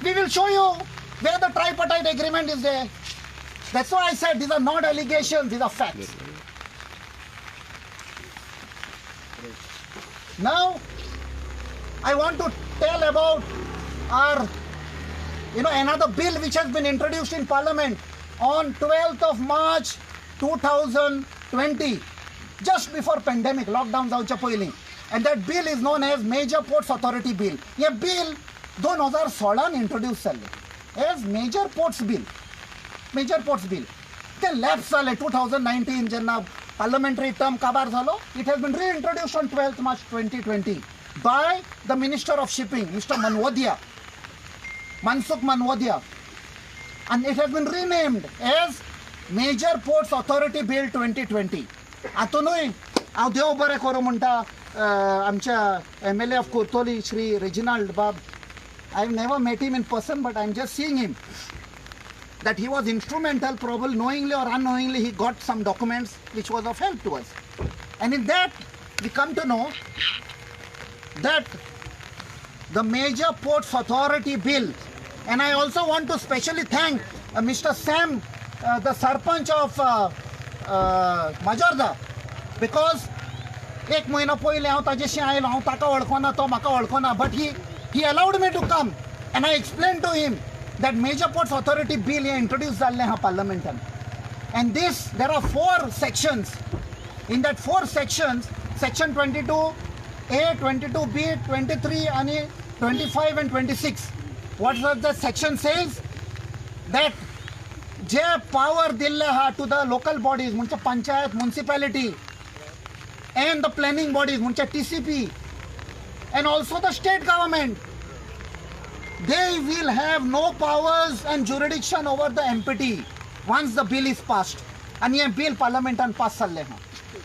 We will show you where the tripartite agreement is there. That's why I said these are not allegations, these are facts. Now I want to tell about our another bill which has been introduced in Parliament on 12th of March 2020, just before pandemic, lockdown जावच्या पयलीं. And that bill is known as Major Ports Authority Bill. हे bill 2016 introduce जाल्लें as Major Ports Bill. ते lapse जालें 2019 जेन्ना parliamentary term काबार जालो. It has been reintroduced on 12th March 2020 by the Minister of Shipping, Mr. Mansukh Manwadia. And it has been renamed as Major Ports Authority Bill 2020. आतूनय हांव देव बरें करूं म्हणटा आमच्या MLA of Kurtoli, Shri Reginald Bab. I have never met him in person, but I am just seeing him. That he was instrumental, probably knowingly or unknowingly, he got some documents which was of help to us. And in that, we come to know that the Major Ports Authority Bill, and I also want to specially thank Mr. Sam, the Sarpanch of Majarda, because एक महिना पयले हांव ताजेशी आयलो. हांव ताका वळखना, तो म्हाका वळखना, but he allowed me to come and I explained to him that Major Ports Authority Bill he introduced जाल्लें हा Parliamentan. And this, there are 4 sections. In that 4 sections, section 22A, 22B, 23 and 25 and 26. What does the section says? That जे power दिल्ले हा to the local bodies म्हणजे panchayat, municipality and the planning bodies म्हणजे TCP and also the state government, they will have no powers and jurisdiction over the MPT once the bill is passed. And ये bill parliament pass चल्ले हैं.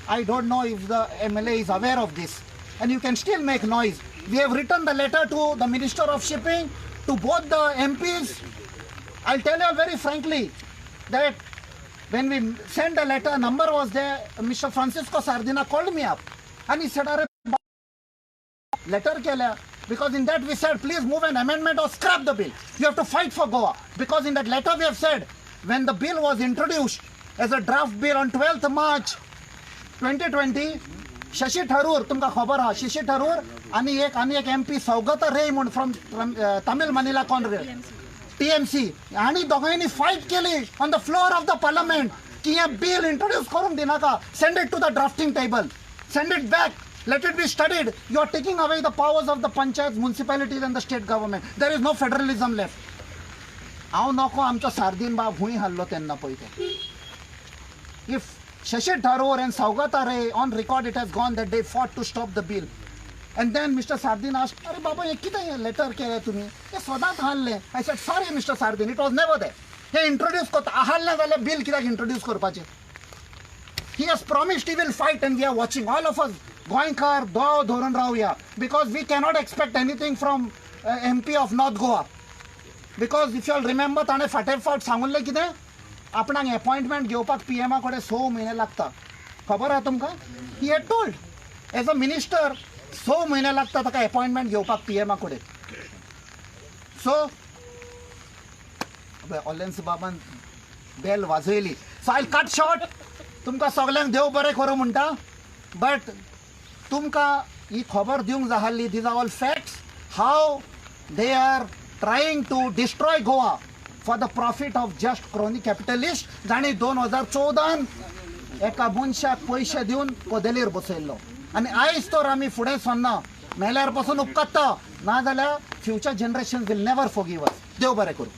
I don't know if the MLA is aware of this, and you can still make noise. We have written the letter to the Minister of Shipping, to both the MPs. I'll tell you very frankly that when we sent the letter, number was there, Mr. Francisco Sardina called me up and he said, letter केल्या, because in that we said please move an amendment or scrap the bill. You have to fight for Goa, because in that letter we have said when the bill was introduced as a draft bill on 12th March 2020, Shashi Tharoor, तुमका खबर हा, Shashi Tharoor आणि एक MP Saugata Ray म्हणून from Tamil Manila Congress TMC आणि दोघांनी fight केली on the floor of the parliament की हे बिल इंट्रोड्यूस करूंक दिनाका. Send it to the drafting table, send it back, let it be studied. You are taking away the powers of the panchayats, municipalities and the state government. There is no federalism left. हांव नको आमचो sardine बाब हुंय हाल्लो तेन्ना पळय ते. If Shashi Tharoor and Saugata Ray, on record it has gone that they fought to stop the bill. And then Mr. Sardin asked, अरे बाबा हे कितें लेटर केलें तुमी? हे सदांच हाडलें. I said, sorry Mr. Sardin, it was never there. हे इंट्रोड्यूस करता, हाडलें जाल्यार बिल कित्याक इंट्रोड्यूस करपाचें? He has promised he will fight and we are watching. All of us, Goinkar, Dow, Dhoran Rauya, because we cannot expect anything from MP of North Goa. Because if you all remember, ताणे फाटेफाट सांगुल्लें कितें? आपणाक appointment घेवपाक PMA कडेन 6 म्हयने लागता. खबर आहा तुमकां? He had told, as a minister, 6 म्हयने लागता ताका अपॉइंटमेंट घेवपाक PMA कडेन. So, ऑलेन्स बाबान bell वाजयली. So I'll cut short. तुमकां सगल्यांक देव बरें करूं म्हणटा, बट तुमकां ही खबर दिवंक जाय आसली. These are all facts how they are trying to destroy Goa for the profit of just crony capitalist, जाणी 2014 एका मनशाक पयशे दिवन कदेलीर बसयल्लो. आनी आयज तर आमी फुडें सरना, मेल्यार पासून उपकात्ता, नाजाल्यार future generation will never forgive us. देव बरें करूं.